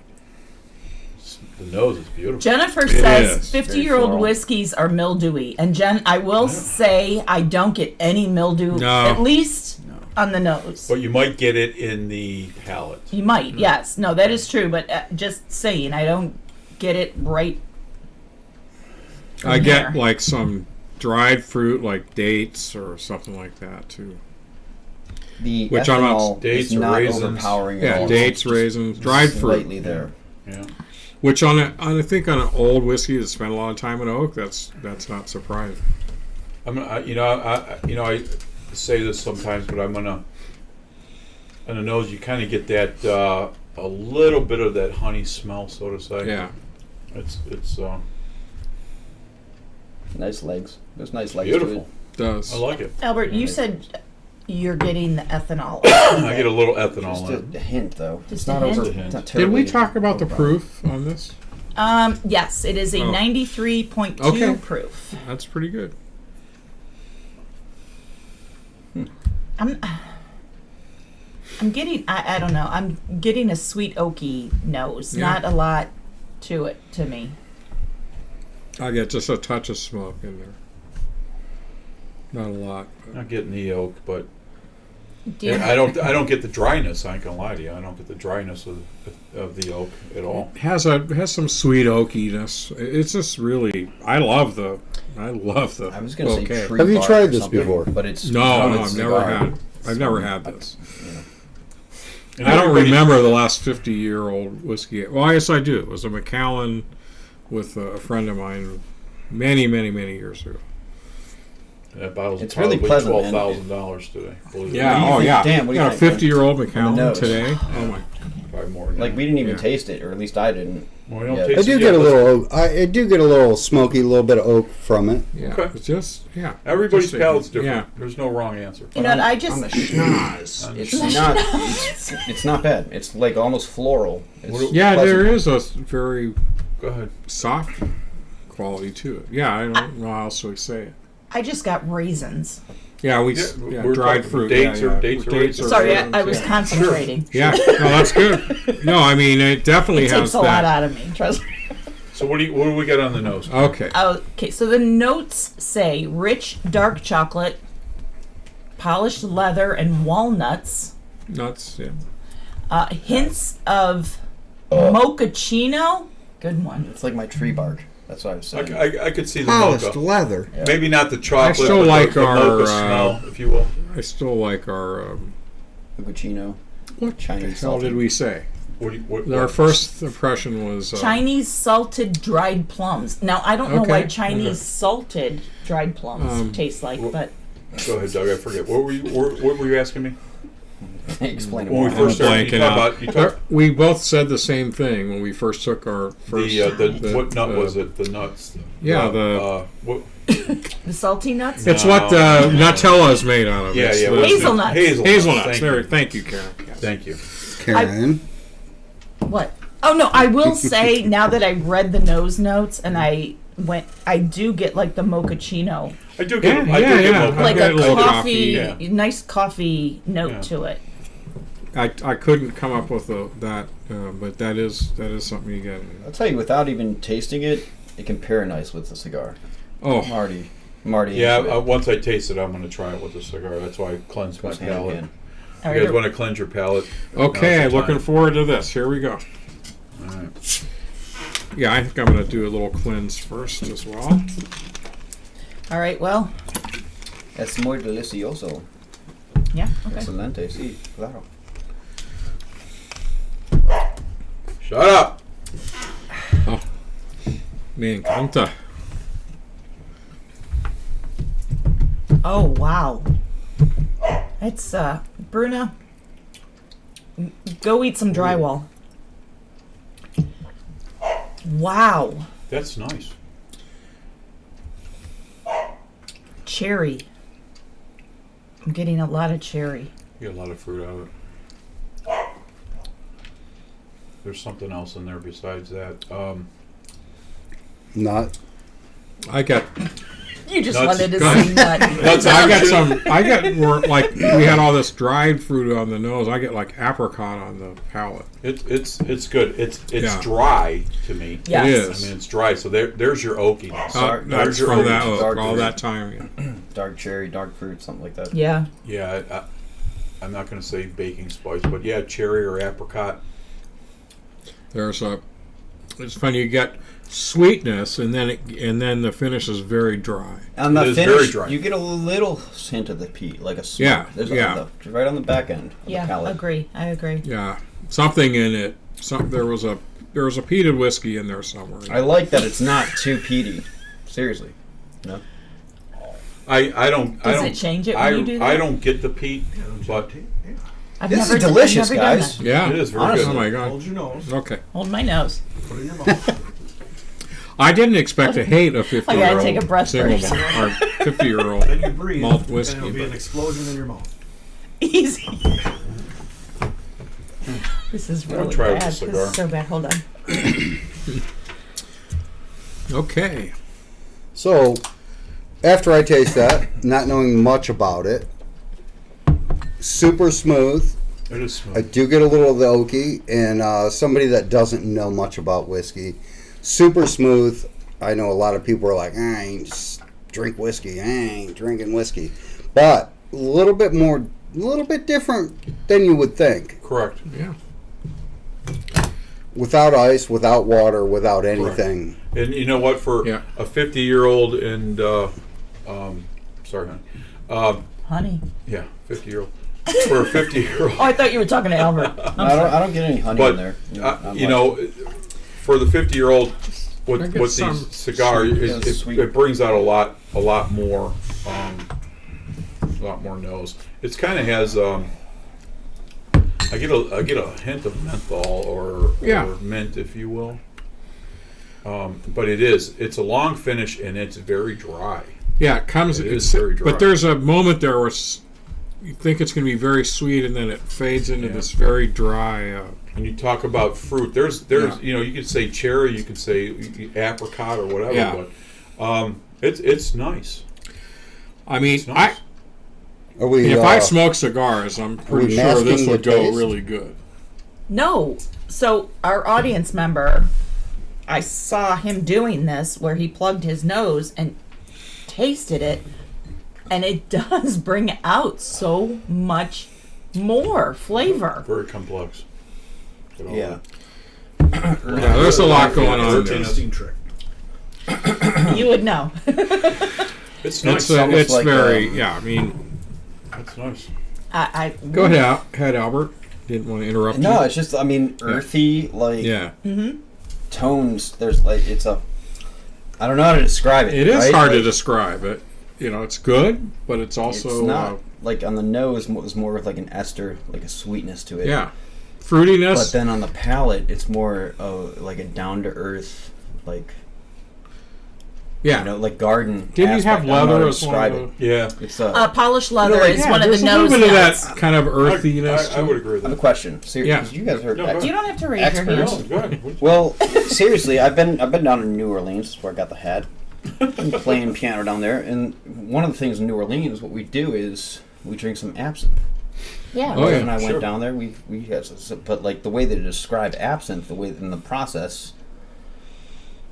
The nose is beautiful. Jennifer is. says 50-year-old floral. whiskeys are mildewy. And Jen, I will say I don't get any mildew, No. at least on the nose. But you might get it in the palate. You might, yes. No, that is true. But just saying, I don't get it right. I get here. like some dried fruit, like dates or something like that too. The Which I'm not- ethanol Dates is or not raisins. overpowering at Yeah, all. dates, Just raisins, dried fruit. slightly there. Yeah. Which I think on an old whiskey that spent a lot of time in oak, that's not surprising. I say this sometimes, but on the nose, you kind of get that a little bit of that honey smell, so to say. Yeah. It's Nice legs. There's nice legs beautiful. Does. I like it. Albert, you said you're getting the ethanol. I get a little to it. ethanol Just in it. a hint, though. Just It's a not hint? over. Just a hint. It's not Did terribly we talk about the overpowering. proof on this? Yes, it is a Oh. 93.2 Okay. proof. That's pretty good. I'm getting, I don't know, I'm getting a sweet oaky nose. Yeah. Not a lot to it, to me. I get just a touch of smoke in there. Not a lot. Not getting the oak, but Do you- I don't get the dryness. I ain't gonna lie to you. I don't get the dryness of the oak at all. It has some sweet oakiness. It's just really. I love the. I was going to say bouquet. tree Have you bark tried or this something, before? But it's No, not a I've cigar. never had. I've never had this. And I don't everybody- remember the last 50-year-old whiskey. Well, yes, I do. It was a Macallan with a friend of mine many, many, many years ago. That bottle's It's really probably pleasant, man. $12,000 today. Believe it or Yeah. What do you Oh, think, yeah. Dan? What do you Got a think, 50-year-old On Macallan the nose. today. Oh my. not. Probably more than Like, that. we didn't even Yeah. taste it, or at least I didn't. Well, we don't Yeah. taste I it do yet, get a but little oak. I do get a little smoky, a little bit of oak from it. Yeah. Okay. It's just Everybody's just a- palate's different. Yeah. There's no wrong answer. You know what, I On just, the schnoz, On the it's schnoz. not. It's not bad. It's like almost floral. It's What do- Yeah, pleasant. there is a very Go ahead. soft quality to it. Yeah, I don't know how else to say it. I just got raisins. Yeah, Yeah, we're dried talking fruit. dates yeah, or- yeah. dates or raisins. Sorry, raisins, I was yeah. concentrating. Yeah, no, that's good. No, I mean it definitely It has takes a lot that. out of me, trust me. So what do we got on the nose? Okay. Okay, so the notes say rich dark chocolate, polished leather, and walnuts. Nuts. Yeah. Hints of mochaccino. Good one. It's like my tree bark. That's what I was saying. I could see the Polished mocha. leather. Maybe not the chocolate, still but like the our, mocha smell, if you will. I still like our. Cappuccino. What Chinese the hell salted. did we say? What, Our first impression was Chinese salted dried plums. Now I don't know why Okay, Chinese okay. salted dried plums taste like, Well- but Go ahead, Doug. I forget. What were you asking me? Explain it When we more. first started, you blanking talk out. about you talk, We both said the same thing when we first took our first. what nut was it? The nuts. Yeah, what, the salty nuts. It's No, what Nutella is made out of. yeah, It's yeah. the- what is it? Hazelnuts. Hazelnuts. Thank Thank you. you, Karen. Yes. Thank you. Karen. What? Oh no, I will say now that I read the nose notes and I do get like the mochaccino, I do get. Yeah, I do yeah, get yeah. mocha. like get a a little coffee, coffee, nice coffee note Yeah. to it. I couldn't come up with that, but that is something you get. I'll tell you, without even tasting it, it can pair nice with the cigar. Oh, I'm already Marty. Yeah, into it. once I taste it, I'm going to try it with the cigar. That's why I cleanse my Goes hand in palate. hand. All You guys right, want to cleanse your palate? Okay, Now's the looking time. forward to this. Here we go. All right. Yeah, I think I'm going to do a little cleanse first as well. all right. Well, Es muy delicioso. yeah. Okay. Excelente, sí, claro. Shut up. Me encanta. Oh wow. It's Bruna. Go eat some drywall. Wow. That's nice. Cherry. I'm getting a lot of cherry. You get a lot of fruit out of it. There's something else in there besides that. Not. I got You just Nuts. wanted to Go ahead. see nut. I got more like we had all this dried fruit on the nose. I get like apricot on the palate. It's good. It's Yeah. dry to me. Yes. It I is. mean, it's dry. So there's your oakiness. Dark- That's your from oak. that dark all fruit. that time. Yeah. Dark cherry, dark fruit, something like that. Yeah. Yeah, I'm not going to say baking spice, but yeah, cherry or apricot. There's a. It's funny. You get sweetness, and then the finish is very dry. On the It is very finish, dry. you get a little hint of the peat, like a smoke. Yeah, There's yeah. right on the back end of the Yeah. palate. Agree. I agree. Yeah, something in it. There was a peated whiskey in there somewhere. I like that it's not too peaty. Seriously. No? I don't. Does I don't, it change it when you do that? I don't get the peat, but I've This never is delicious, I've never done guys. that. Yeah, it is very Honestly. Oh good. my god. Hold your nose. Okay, Hold my nose. Put it in your mouth. I didn't expect to hate a 50-year-old I gotta take a breath single first. malt or 50-year-old Then you breathe, malt and whiskey. it'll be an But explosion in your mouth. Easy. This is I'll really try with bad. the This cigar. is so bad. Hold on. okay, So, after I taste that, not knowing much about it, super smooth. It is I smooth. do get a little of the oaky, and somebody that doesn't know much about whiskey, super smooth. I know a lot of people are like, I ain't s- drink whiskey, I ain't drinking whiskey, but a little bit different than you would think. Correct. yeah. Without ice, without water, without anything. And you know what? For Yeah. a 50-year-old and sorry, honey. Honey. Yeah, 50-year-old. For a 50-year-old. Oh, I thought you were talking to Albert. I don't get any honey But in there. Not you much. know, for the 50-year-old, I with get some these cigars, sweet- sweet. it brings out a lot more nose. It's kind of has. I get a hint of menthol or mint, if you will. But it's a long finish and it's very dry. Yeah, it comes. It is It's very dry. But there's a moment there where you think it's going to be very sweet, and then it fades into this very dry. When you talk about fruit, there's Yeah. you could say cherry, you could say apricot or whatever, Yeah. but it's nice. I mean, It's nice. Are we? if I smoke cigars, I'm pretty we sure this masking would the go taste? really good. No. So our audience member, I saw him doing this where he plugged his nose and tasted it, and it does bring out so much more flavor. Very complex. Get all Yeah. that. Yeah, there's a lot going on Earthiness. there. Tasting trick. You would know. It's nice. It's almost it's like, very I mean, It's nice. I go ahead, Albert. Didn't want to interrupt No, you. it's just, I mean, earthy, like, Yeah, tones. There's, like, it's a... I don't know how to describe it. it is right? hard to Like, describe it. You know, it's good, but it's also It's not, like, on the nose, it was more of, like, an ester, like a sweetness to it. yeah, fruitiness. But then on the palate, it's more of, like, a down-to-earth, like... yeah, You know, like garden. didn't you aspect. have I don't know how leather to as one describe of it? the? Yeah. It's polished leather like, is Yeah, one of the there's a nose little bit of notes. that kind of earthiness. I would agree with I have a that. question. Seriously, Yeah. because you guys are No, go ahead. You don't have to raise your Experts. hand. No, go ahead. Well, seriously, I've been down in New Orleans. That's where I got the hat. Been playing piano down there, and one of the things in New Orleans, what we do is we drink some absinthe. Yeah. Oh, Wife yeah, and I sure. went down there. We had, but like the way they describe absinthe, the way in the process.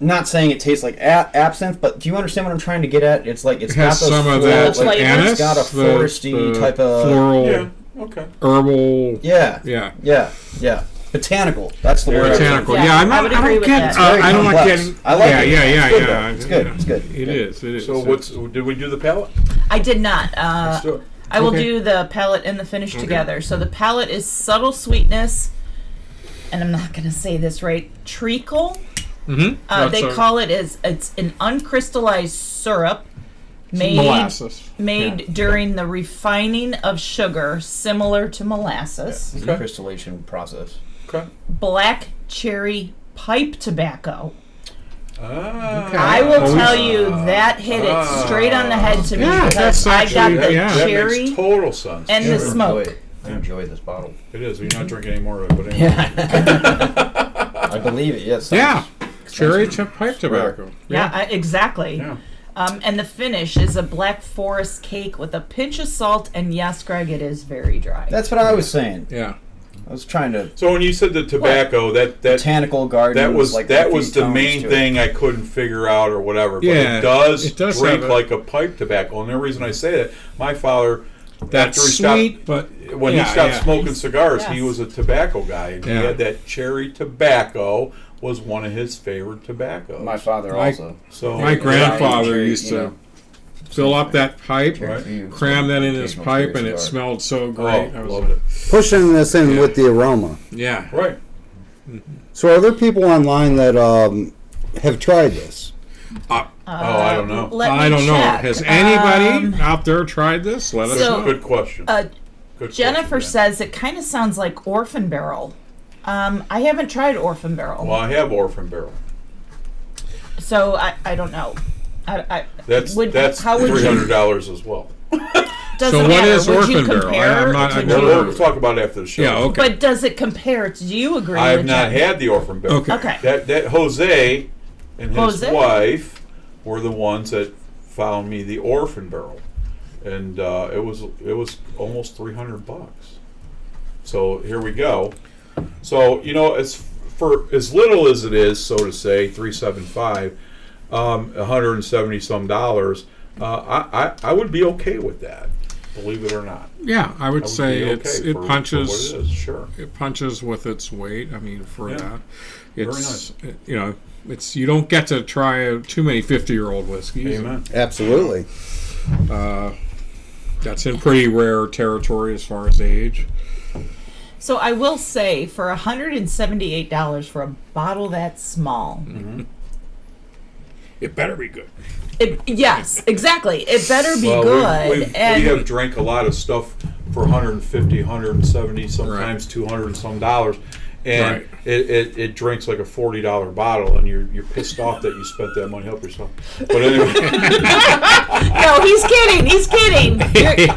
not saying it tastes like absinthe, but do you understand what I'm trying to get at? It's like it's It has got those some of flavors, that like, flavors. it's got a foresty type of floral, Yeah. Okay. herbal. yeah. Botanical. That's the word. Botanical. Yeah, Yeah, I'm I not. would I agree don't with get. that. Very I don't like complex. getting. I like yeah, it. yeah, yeah, It's good, yeah. though. It's good. It's good. It is. It is. So did we do the palate? I did not. Let's do it. I will Okay. do the palate and the finish together. So the palate is subtle sweetness, and I'm not going to say this right. Treacle. Mm-hmm. They call it it's an uncrystallized syrup made molasses. during the refining of sugar, similar to molasses. It's a crystallization process. Okay. Black cherry pipe tobacco. Ah. Okay. I will Oh, tell we- you that hit it straight on the head to me Yeah, because that's I got actually- the yeah. That cherry makes total sense. and the I smoke. enjoy it. I enjoy this bottle. It is. You're not drinking any more of it, but anyway. I believe it. Yes. Yeah. Cherry pipe tobacco. Yeah, exactly. Yeah. And the finish is a black forest cake with a pinch of salt, and yes, Greg, it is very dry. That's what I was saying. Yeah. I was trying to So when you said the tobacco, that botanical garden. that was like that a few was the tones main to it. thing I couldn't figure out or whatever. But Yeah, it does it does drink have a- like a pipe tobacco, and the reason I say that, my father, That's after he stopped, sweet, but when yeah, he stopped yeah. smoking cigars, he Yes. was a tobacco guy, and he Yeah. had that cherry tobacco was one of his favorite tobaccos. My father My- also. so My grandfather cherry, used you to know. fill up that pipe, Right. cram that in his Occasional pipe, cherry and it cigar. smelled so Oh, great. I was loved it. Pushing this in with the aroma. Yeah. Right. So are there people online that have tried this? Oh, I don't know. Let me I don't know. check. Has anybody out there tried this? Let us so- know. Good question. Good Jennifer question, says it kind of sounds like Orphan Barrel. I haven't tried Orphan Barrel, Well, I have Orphan Barrel. so I don't know. That's how would you? $300 as well. Doesn't So what matter. is Would you Orphan Barrel? compare I'm not- to I've do- never- We'll talk about it after the show. Yeah. Okay. But does it compare? Do you agree? I have with not Jen? had the Orphan Barrel. Okay. Okay. That Jose and his Jose? wife were the ones that found me the Orphan Barrel, and it was almost $300. So here we go. So as for as little as it is, so to say, $375, $170 some dollars. I would be okay with that, believe it or not. Yeah, I would I would say be it's okay it for punches. what it is, sure. It punches with its weight. I mean, for Yeah. that, Very it's it's you don't get to try too many 50-year-old whiskeys. Amen. Absolutely. That's in pretty rare territory as far as age. So I will say, for $178 for a bottle that small, It better be good. yes, exactly. It better be Well, good. we and have drank a lot of stuff for 150, 170, sometimes Right. 200 and some dollars, and Right. it drinks like a $40 bottle, and you're pissed off that you spent that money. Help yourself. But anyway, no, he's kidding. He's kidding.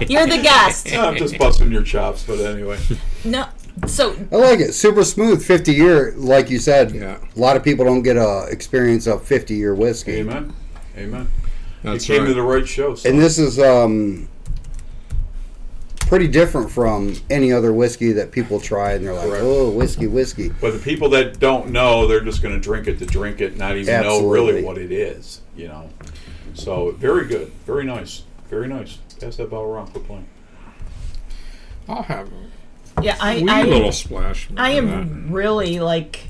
You're the guest. I'm just busting your chops. But anyway, No. So I like it. Super smooth, 50-year. Like you said, Yeah. a lot of people don't get a experience of 50-year whiskey. amen, amen. That's you came right. to the right show. So. And this is pretty different from any other whiskey that people try, and they're like, Correct. "Oh, whiskey." But the people that don't know, they're just going to drink it, not even know really Absolutely. what it is. So very good, very nice, very nice. Pass that bottle around. Quit playing. I'll have yeah, a wee little splash. I of am really like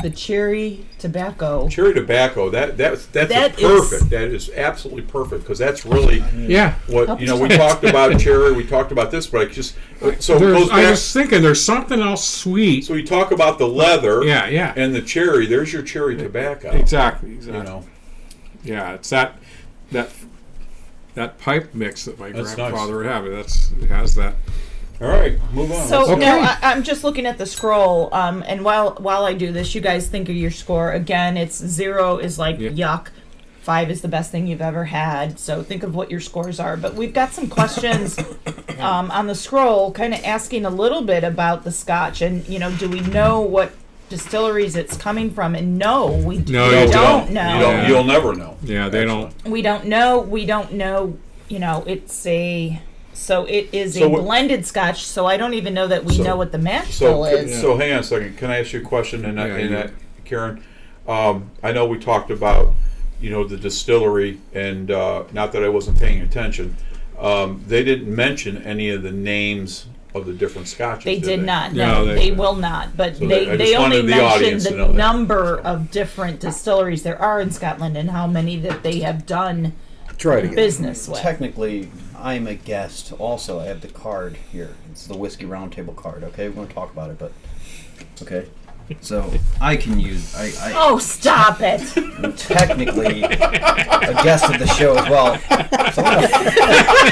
the cherry tobacco. Cherry tobacco. That's That perfect. That is absolutely perfect because that's really that. Yeah. what we talked about cherry. We talked about this, but I just so it goes I back. was thinking there's something else sweet. So we talk about the leather, Yeah. and the cherry. There's your cherry tobacco. Exactly. Yeah, it's that pipe mix that my That's grandfather would have. It has that. All right, move on. So Let's- Okay. no, I'm just looking at the scroll, and while I do this, you guys think of your score again. It's 0 is like Yeah. yuck, 5 is the best thing you've ever had. So think of what your scores are. But we've got some questions on the scroll, kind of asking a little bit about the Scotch, and do we know what distilleries it's coming from? And no, we No, we you don't don't. know. You'll never know. Yeah, they don't. We don't know. We don't know. It's a. So it is So a what- blended Scotch. So I don't even know that we So- know what the mash So bill is. so hang on a second. Can I ask you a question? And Yeah, Karen, I know we talked about, the distillery, and not that I wasn't paying attention. They didn't mention any of the names of the different scotches. They did not. No, No, they will not. But So they I just only wanted the mentioned audience to the know that. number of different distilleries there are in Scotland and how many that they have done Try to get business with. Technically, I'm a guest. Also, I have the card here. It's the Whiskey Roundtable card. Okay, we're going to talk about it, but okay. So I can use. I Oh, stop it! am technically a guest of the show as well. So I'm gonna,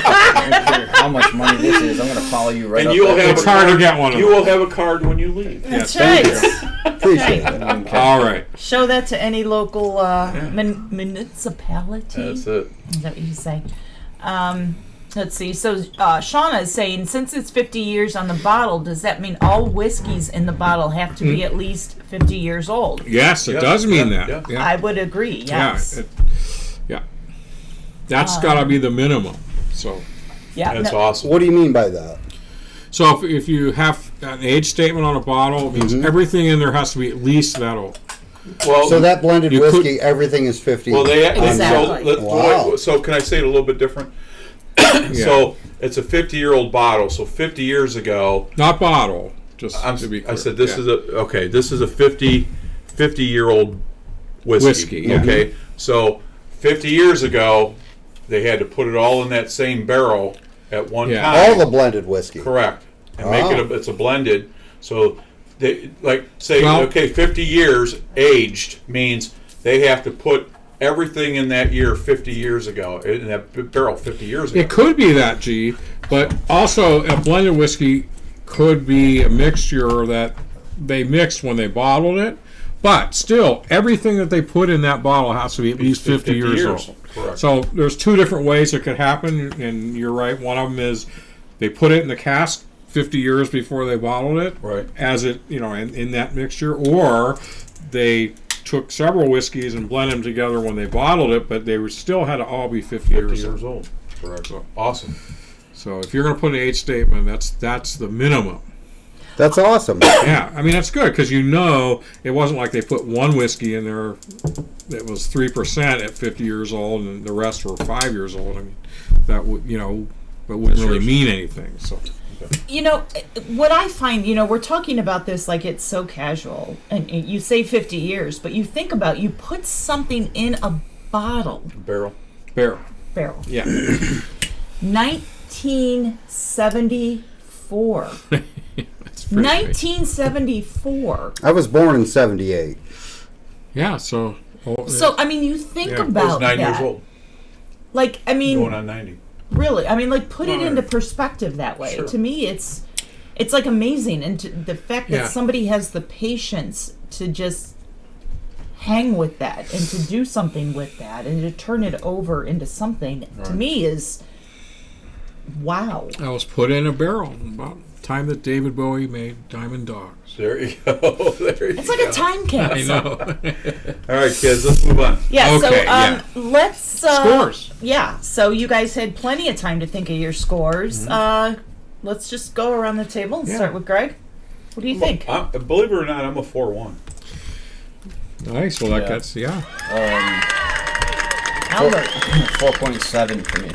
I don't care how much money this is. I'm going to follow you right And up you will there. have It's a hard to card. get one of You them. will have a card when you leave. That's thank right. appreciate it. Okay. All right. Show that to any local municipality. That's it. Is that what you say? Let's see. So Shauna is saying, since it's 50 years on the bottle, does that mean all whiskeys in the bottle have to be at least 50 years old? Yes, it Yeah, does mean yeah, that. yeah. I would agree. Yes. Yeah. That's got to be the minimum. So, Yeah. That's no- awesome. What do you mean by that? so if you have an age statement on a bottle, it means everything in there has to be at least that old. Well, So that blended You could- whiskey, everything is 50. well, they Exactly. Wow. so can I say it a little bit different? So it's a 50-year-old bottle. So 50 years ago, Not bottle. Just to be clear. I said this Yeah. is this is a 50-year-old whiskey. Whiskey, yeah. Okay, so 50 years ago, they had to put it all in that same barrel at one Yeah. time. All the blended whiskey. Correct. And make it it's a blended. So they say Well- 50 years aged means they have to put everything in that year 50 years ago in that barrel 50 years ago. It could be that, G, but also a blended whiskey could be a mixture that they mixed when they bottled it. But still, everything that they put in that bottle has to be at least 50 years old. Correct. So there's two different ways it could happen, and you're right. One of them is they put it in the cask 50 years before they bottled it, Right. as it, in that mixture, or they took several whiskeys and blend them together when they bottled it, but they still had to all be 50 years old. old. Correct. Awesome. So if you're going to put an age statement, that's the minimum. That's awesome. Yeah, I mean that's good because it wasn't like they put one whiskey in there that was 3% at 50 years old and the rest were 5 years old. I mean that would that wouldn't really mean anything. So what I find, we're talking about this like it's so casual, and you say 50 years, but you think about, you put something in a bottle, Barrel. barrel, barrel, yeah, 1974. that's pretty big. 1974. I was born in 78. Yeah, so So, I mean, you think Yeah. I was about 9 that. years old. Like, I mean, Going on 90. really, I mean, like, put it No, into perspective that way. Sure. To me, it's like amazing, and the fact that Yeah. somebody has the patience to just hang with that and to do something with that and to turn it over into something to me is wow. I was put in a barrel about the time that David Bowie made Diamond Dogs. There you go. There you It's like go. a time I capsule. know. All right, kids, let's move on. Yeah. Okay, So yeah. let's Scores. Yeah. So you guys had plenty of time to think of your scores. Let's just go around the table and Yeah. start with Greg. What do you think? Believe it or not, I'm a 4-1. Nice. Well, that Yeah. gets Albert. 4.7 for me.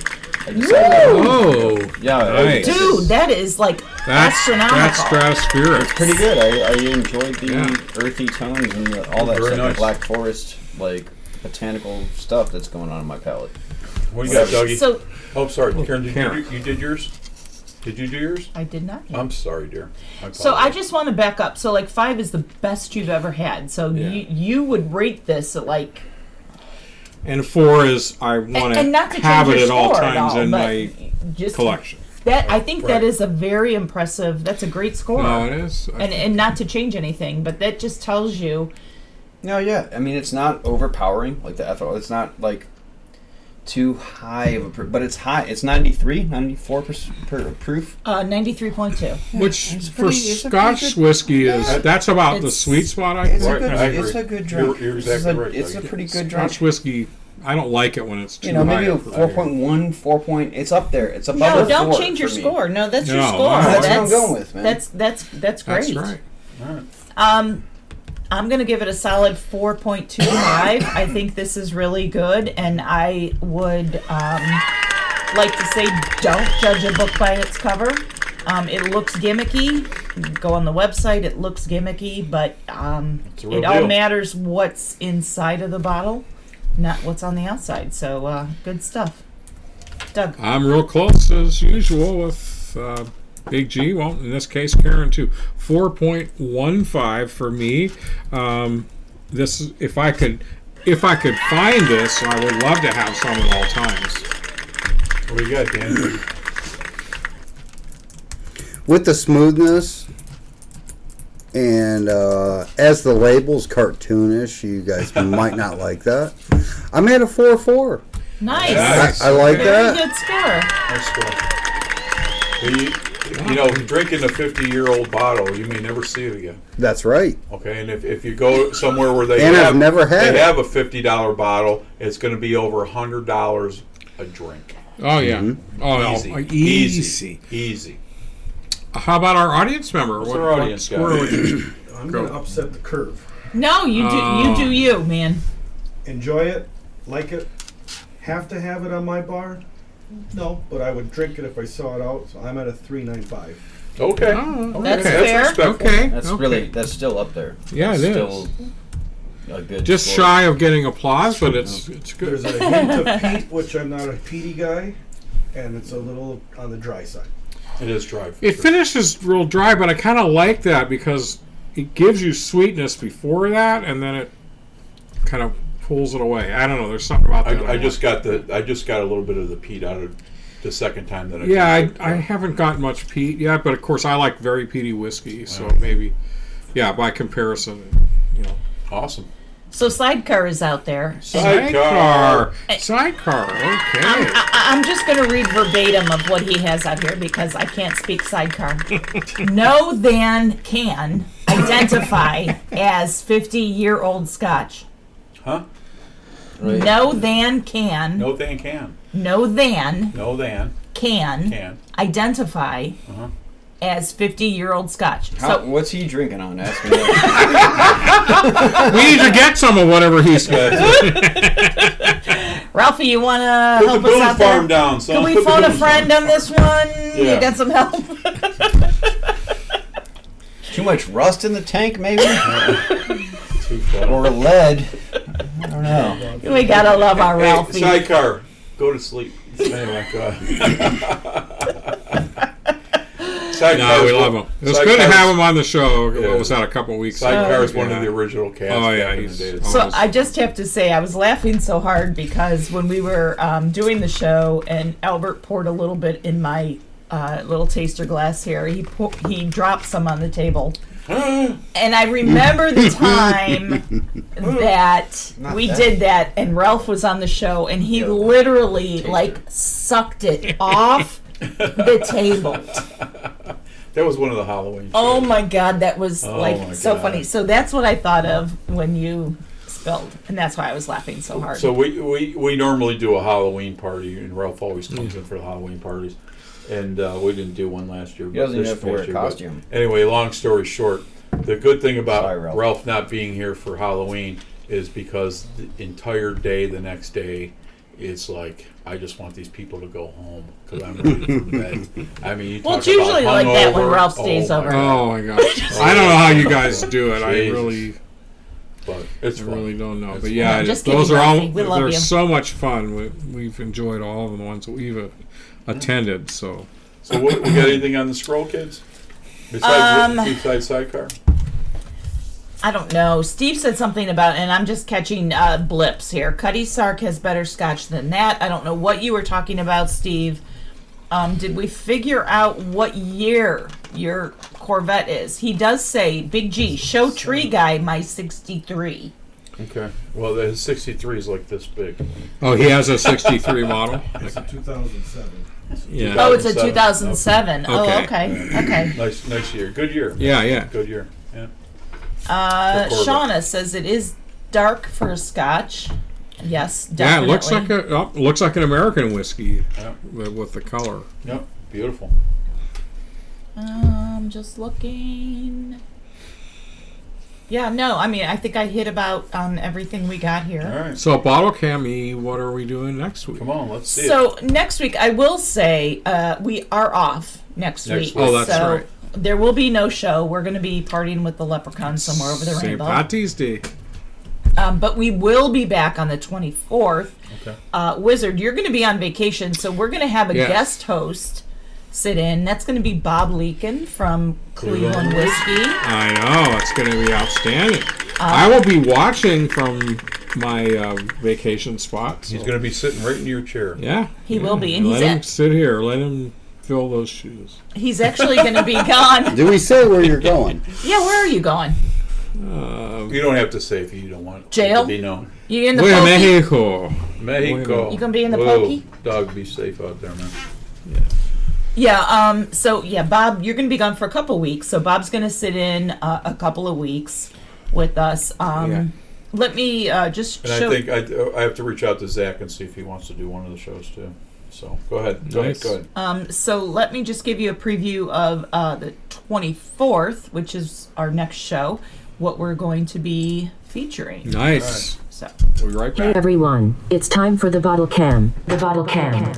I Woo! decided, Oh, yeah, nice. Dude, that is like That's astronomical. stratospheric. pretty good. I enjoyed the Yeah. earthy tones and all that Very stuff, nice. the Black Forest, like botanical stuff that's going on in my palate. What do you got, Dougie? So Oh, sorry. Karen, Karen. you did yours? Did you do yours? I did not. I'm sorry, dear. So I just want to back up. So like 5 is the best you've ever had. So Yeah. you would rate this at like, And 4 is I want and not to to have change it your at all score at times all, in but my just collection. that I think that Right. is a very impressive. That's a great score. No, it is. And not to change anything, but that just tells you. No, yeah. I mean, it's not overpowering like the ethanol. It's not like too high of a proof, but it's high. It's 94 proof. 93.2. Which it's for pretty- it's a Scotch pretty good- whiskey is that's about the It's- sweet spot. I It's think. a good. I agree. It's a good drink. You're This exactly is right, It's a Dougie. pretty good drink. Scotch whiskey, I don't like it when it's too You know, maybe high. a 4.1, 4 point. It's up there. It's above No, a don't 4 change your for me. score. No, that's your No, score. no. That's what I'm going with, man. That's great. That's right. All right. I'm going to give it a solid 4.25. I think this is really good, and I would like to say don't judge a book by its cover. It looks gimmicky. Go on the website, it looks gimmicky, but it all matters what's inside of the bottle, not what's on the outside. So good stuff. Doug. I'm real close as usual with Big G. Well, in this case, Karen too. 4.15 for me. This, if I could find this, I would love to have some at all times. What do you got, Dan? With the smoothness and as the label's cartoonish, you guys might not like that. I'm at a 4.4. Nice. I like Very that. good score. Nice score. You know, drinking a 50-year-old bottle, you may never see it again. That's right. Okay, and if you go somewhere where they And have, I've never had they it. have a $50 bottle, it's going to be over $100 a drink. Oh yeah. Mm-hmm. Oh no. Easy. How about our audience member? What's our audience score got? would you? I'm going to upset the curve. No, you do you, man. Enjoy it, like it, have to have it on my bar? No, but I would drink it if I saw it out, so I'm at a 3.95. Okay. Oh, That's okay. fair. respectful. Okay. That's okay. really, that's still up there. Yeah, That's it still is. a good Just score. shy of getting applause, but it's good. There's a hint of peat, which I'm not a peaty guy, and it's a little on the dry side. It is dry. for It sure. finishes real dry, but I kind of like that because it gives you sweetness before that, and then it kind of pulls it away. I don't know. There's something about that. I just got a little bit of the peat out of the second time that I. Yeah, drank it. I haven't gotten much peat yet, but of course I like very peaty whiskey, so maybe, yeah, by comparison, you know. Awesome. So Sidecar is out there. Sidecar. Sidecar. Okay. I'm just going to read verbatim of what he has out here because I can't speak Sidecar. Know than can identify as 50-year-old Scotch. Huh? Right. Know than can. No than can. Know than No than can identify Uh-huh. as 50-year-old Scotch. How, what's he drinking on? Ask me that. We need to get some of whatever he's got. Ralphie, you want to Put the help us booze out farm there? down, son. Can we Put the phone a booze friend farm. on this one? You Yeah. got some help? Too much rust in the tank, maybe? Too far. Or lead? I don't know. We got to love our Hey, Ralphie. Sidecar, go to sleep. Anyway, go ahead. No, we love him. It was good to have him on the show. Yeah. What was that, a couple weeks ago? Sidecar is one Yeah. of the original cats. Oh, yeah, back in he's- the day. oh. So I just have to say, I was laughing so hard because when we were doing the show and Albert poured a little bit in my little taster glass here, he dropped some on the table. And I remember the time that Not we that. did that and Ralph was on the show and he literally like sucked it off the table. That was one of the Halloween shows. Oh my God, that was Oh like my so God. funny. So that's what I thought of when you spilled, and that's why I was laughing so hard. So we normally do a Halloween party, and Ralph always comes in for the Halloween parties. And we didn't do one last year. He doesn't even this have to wear past a year, but costume. Anyway, long story short, the good thing about Sorry, Ralph. Ralph not being here for Halloween is because the entire day, the next day, it's like, I just want these people to go home because I'm ready for bed. I mean, you Well, talk it's usually about like that when hungover. Ralph stays Oh, over. my God. Oh my gosh. I don't know how you guys do it. I Jesus. really, But it's I fun. really don't know. It's But yeah, fun. Just those kidding, are all. Ralphie. We love They're you. so much fun. We've enjoyed all of the ones that we've attended. So So we got anything on the scroll, kids? Besides Sidecar? I don't know. Steve said something about, and I'm just catching blips here. Cuddy Sark has better Scotch than that. I don't know what you were talking about, Steve. Did we figure out what year your Corvette is? He does say, Big G, show tree guy my 63. Okay. Well, the 63 is like this big. oh, he has a '63 model. It's a 2007. Yeah. Oh, it's a 2007. 2007. Oh, Okay. okay. Nice year. Good year. Yeah. Good year. Yeah. For Corvette. Shauna says it is dark for a Scotch. Yes, Yeah, definitely. it looks like an American whiskey Yeah. with the color. Yep. Beautiful. Just looking. Yeah, no, I mean, I think I hit about on everything we got here. All right. So Bottle Cami, what are we doing next week? Come on, let's see it. So next week, I will say we are off next week. week. Oh, that's so right. There will be no show. We're going to be partying with the leprechauns somewhere over the St. rainbow. Patty's Day. But we will be back on the 24th. Okay. Wizard, you're going to be on vacation, so we're going to have a Yes. guest host sit in. That's going to be Bob Leakin from Cleveland Whisky. I know, it's going to be outstanding. I will be watching from my vacation spot. So. He's going to be sitting right in your chair. Yeah. He will be, and let he's him sit here. Let him fill those shoes. he's actually going to be gone. Do we say where you're going? Yeah, where are you going? You don't have to say if you don't want Jail? it to be known. You in the Voy a pokey? Mexico. Mexico. You gonna be in the Whoa. pokey? Dog, be safe out there, man. Yeah, so yeah, Bob, you're going to be gone for a couple weeks. So Bob's going to sit in a couple of weeks with us. Yeah. Let me just And show. I think I have to reach out to Zach and see if he wants to do one of the shows too. So go ahead. Nice. Go ahead. So let me just give you a preview of the 24th, which is our next show, what we're going to be featuring. Nice. So We'll be right Hey back. everyone, it's time for the bottle cam. The bottle cam.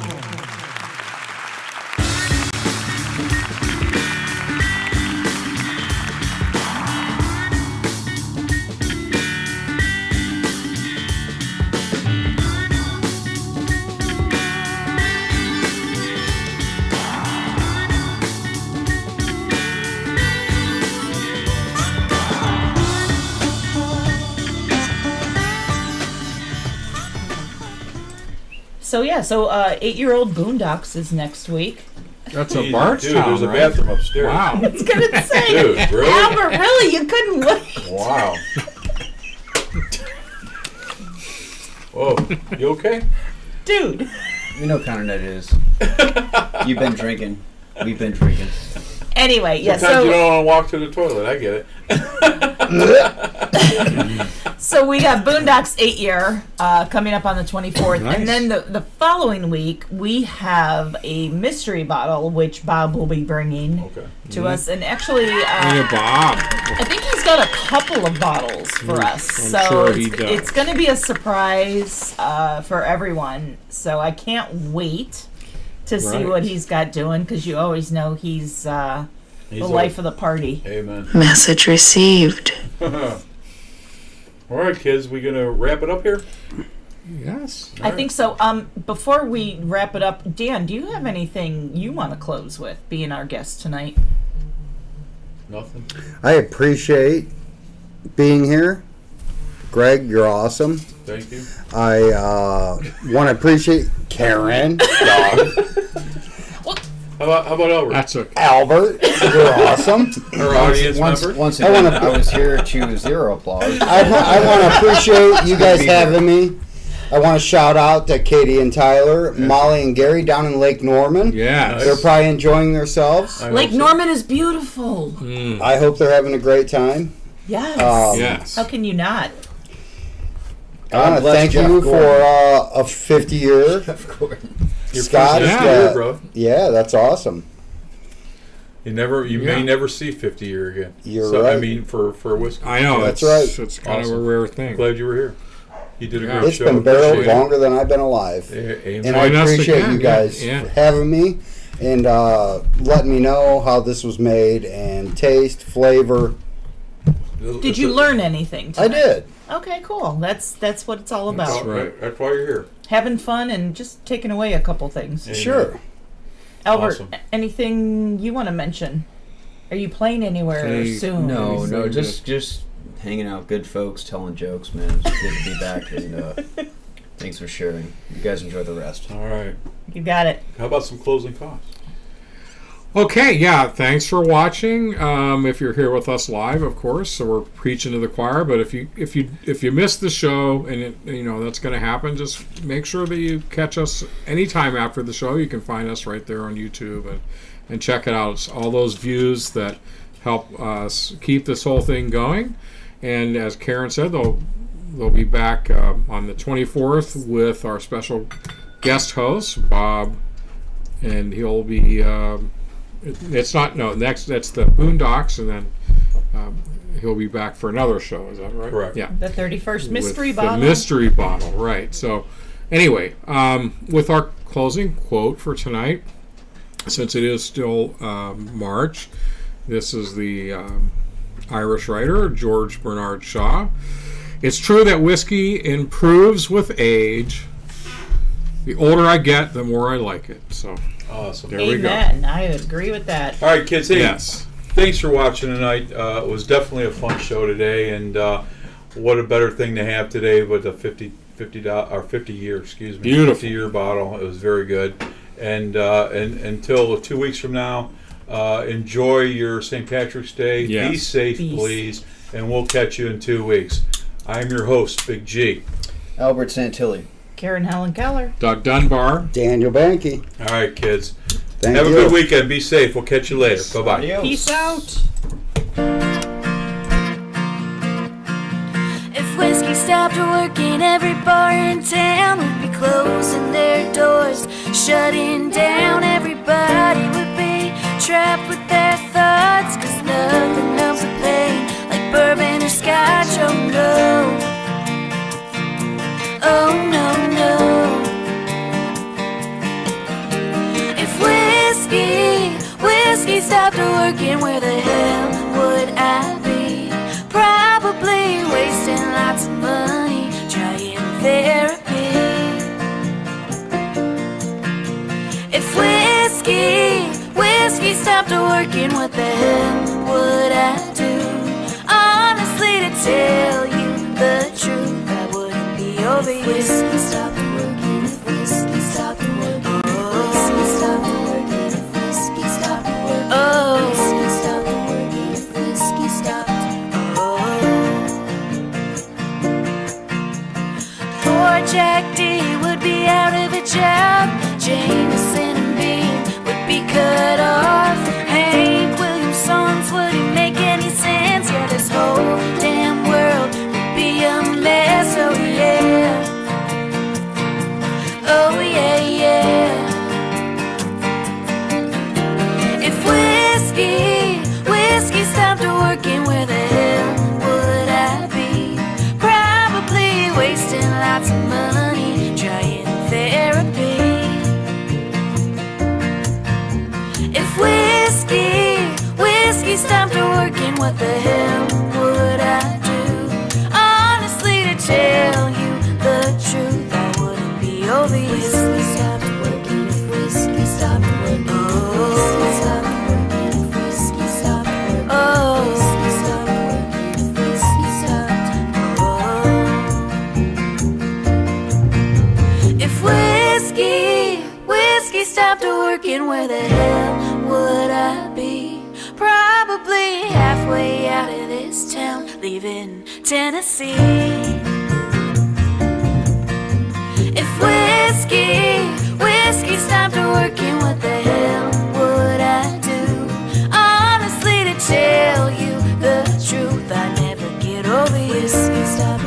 So yeah, so 8-year-old Boondocks is next week. That's a Dude, Bardstown, there's a right? bathroom upstairs. Wow. It's gonna say, Dude, really? Albert, really, you couldn't wait. Wow. Whoa. You okay? Dude. You know, kind of that is. You've been drinking. We've been drinking. Anyway, yeah. Sometimes you So don't want to walk to the toilet. I get it. so we got Boondocks 8-year coming up on the 24th, Nice. and then the following week we have a mystery bottle which Bob will be bringing Okay. to us, and actually. Hey, Bob. I think he's got a couple of bottles for us, I'm so sure he it's, does. it's going to be a surprise for everyone. So I can't wait to see Right. what he's got doing, because you always know he's the life of the party. Amen. Message received. All right, kids, we gonna wrap it up here? Yes. I think so. Before we wrap it up, Dan, do you have anything you want to close with, being our guest tonight? Nothing. I appreciate being here. Greg, you're awesome. Thank you. I want to appreciate Karen, dog, How about Albert? That's okay. Albert, you're awesome. Our audience member. Once I again, wanna- I was here to zero applause. I want to appreciate you guys having me. I want to shout out to Katie and Tyler, Molly and Gary down in Lake Norman. Yes. They're probably enjoying themselves. I Lake hope so. Norman is beautiful. Mm. I hope they're having a great time. Yes. Yes. How can you not? I want to bless thank Jeff you for Gordon. a 50-year Of course. Your Scotch. first Yeah. year, bro. Yeah, that's awesome. You Yeah. may never see 50 year again. You're I right. mean, for whiskey. I know. That's it's, right. It's kind of Awesome. a rare thing. Glad you were here. You did a Yeah. great It's show. been barreled Appreciate it. longer than I've been alive. Amen. And I Join us appreciate again, you guys yeah. for having me and letting me know how this was made and taste, flavor. Did you learn anything I tonight? did. Okay, cool. That's what it's all about. That's right. That's why you're here. Having fun and just taking away a couple things. Amen. Sure. Albert, Awesome. anything you want to mention? Are you playing anywhere Hey, soon? No, Anything no, to- just hanging out, good folks, telling jokes, man. It's good to be back, and thanks for sharing. You guys enjoy the rest. All right. You got it. How about some closing thoughts? Okay, yeah, thanks for watching. If you're here with us live, of course, so we're preaching to the choir. But if you missed the show, and that's going to happen, just make sure that you catch us anytime after the show. You can find us right there on YouTube and check it out. It's all those views that help us keep this whole thing going. And as Karen said, they'll be back on the 24th with our special guest host Bob, and he'll be. That's the Boondocks, and then he'll be back for another show. Is that right? Correct. Yeah. The 31st mystery With bottle. The mystery bottle, right. So, anyway, with our closing quote for tonight, since it is still March, this is the Irish writer, George Bernard Shaw. It's true that whiskey improves with age. The older I get, the more I like it. So, Awesome. there we go. Amen. I agree with that. All right, kids. Hey, Yes. thanks for watching tonight. It was definitely a fun show today, and what a better thing to have today with a 50 year, excuse me, Beautiful. 50-year bottle. It was very good. And until 2 weeks from now, enjoy your St. Patrick's Day. Yes. Be safe, Peace. please, and we'll catch you in 2 weeks. I'm your host, Big G. Albert Santilli. Karen Helen Keller. Doug Dunbar. Daniel Banky. All right, kids. Thank Have you. a good weekend. Be safe. We'll catch you later. Bye-bye. Adios. Peace out. If whiskey stopped working, every bar in town would be closing their doors, shutting down. Everybody would be trapped with their thoughts, 'cause nothing numbs the pain like bourbon or scotch. Oh no, oh no, no. If whiskey stopped working, where the hell would I be? Probably wasting lots of money trying therapy. If whiskey stopped working, what the hell would I do? Honestly, to tell you the truth, I wouldn't be over you. If whiskey stopped working, if whiskey stopped working, if whiskey stopped working, if whiskey stopped working, oh, whiskey stopped working, if whiskey stopped. Poor Jack D would be out of a job. Jameson and Bean would be cut off. Hank Williams songs wouldn't make any sense. Yeah, this whole damn world would be a mess. Oh yeah, oh yeah, yeah. If whiskey stopped working, where the hell would I be? Probably wasting lots of money trying therapy. If whiskey stopped working, what the hell would I do? Honestly, to tell you the truth, I wouldn't be over you. If whiskey stopped working, if whiskey stopped working, if whiskey stopped working, if whiskey stopped working, oh, whiskey stopped working, if whiskey stopped, oh. If whiskey stopped working, where the hell would I be? Probably halfway out of this town, leaving Tennessee. If whiskey stopped working, what the hell would I do? Honestly, to tell you the truth, I never get over you. Whiskey stopped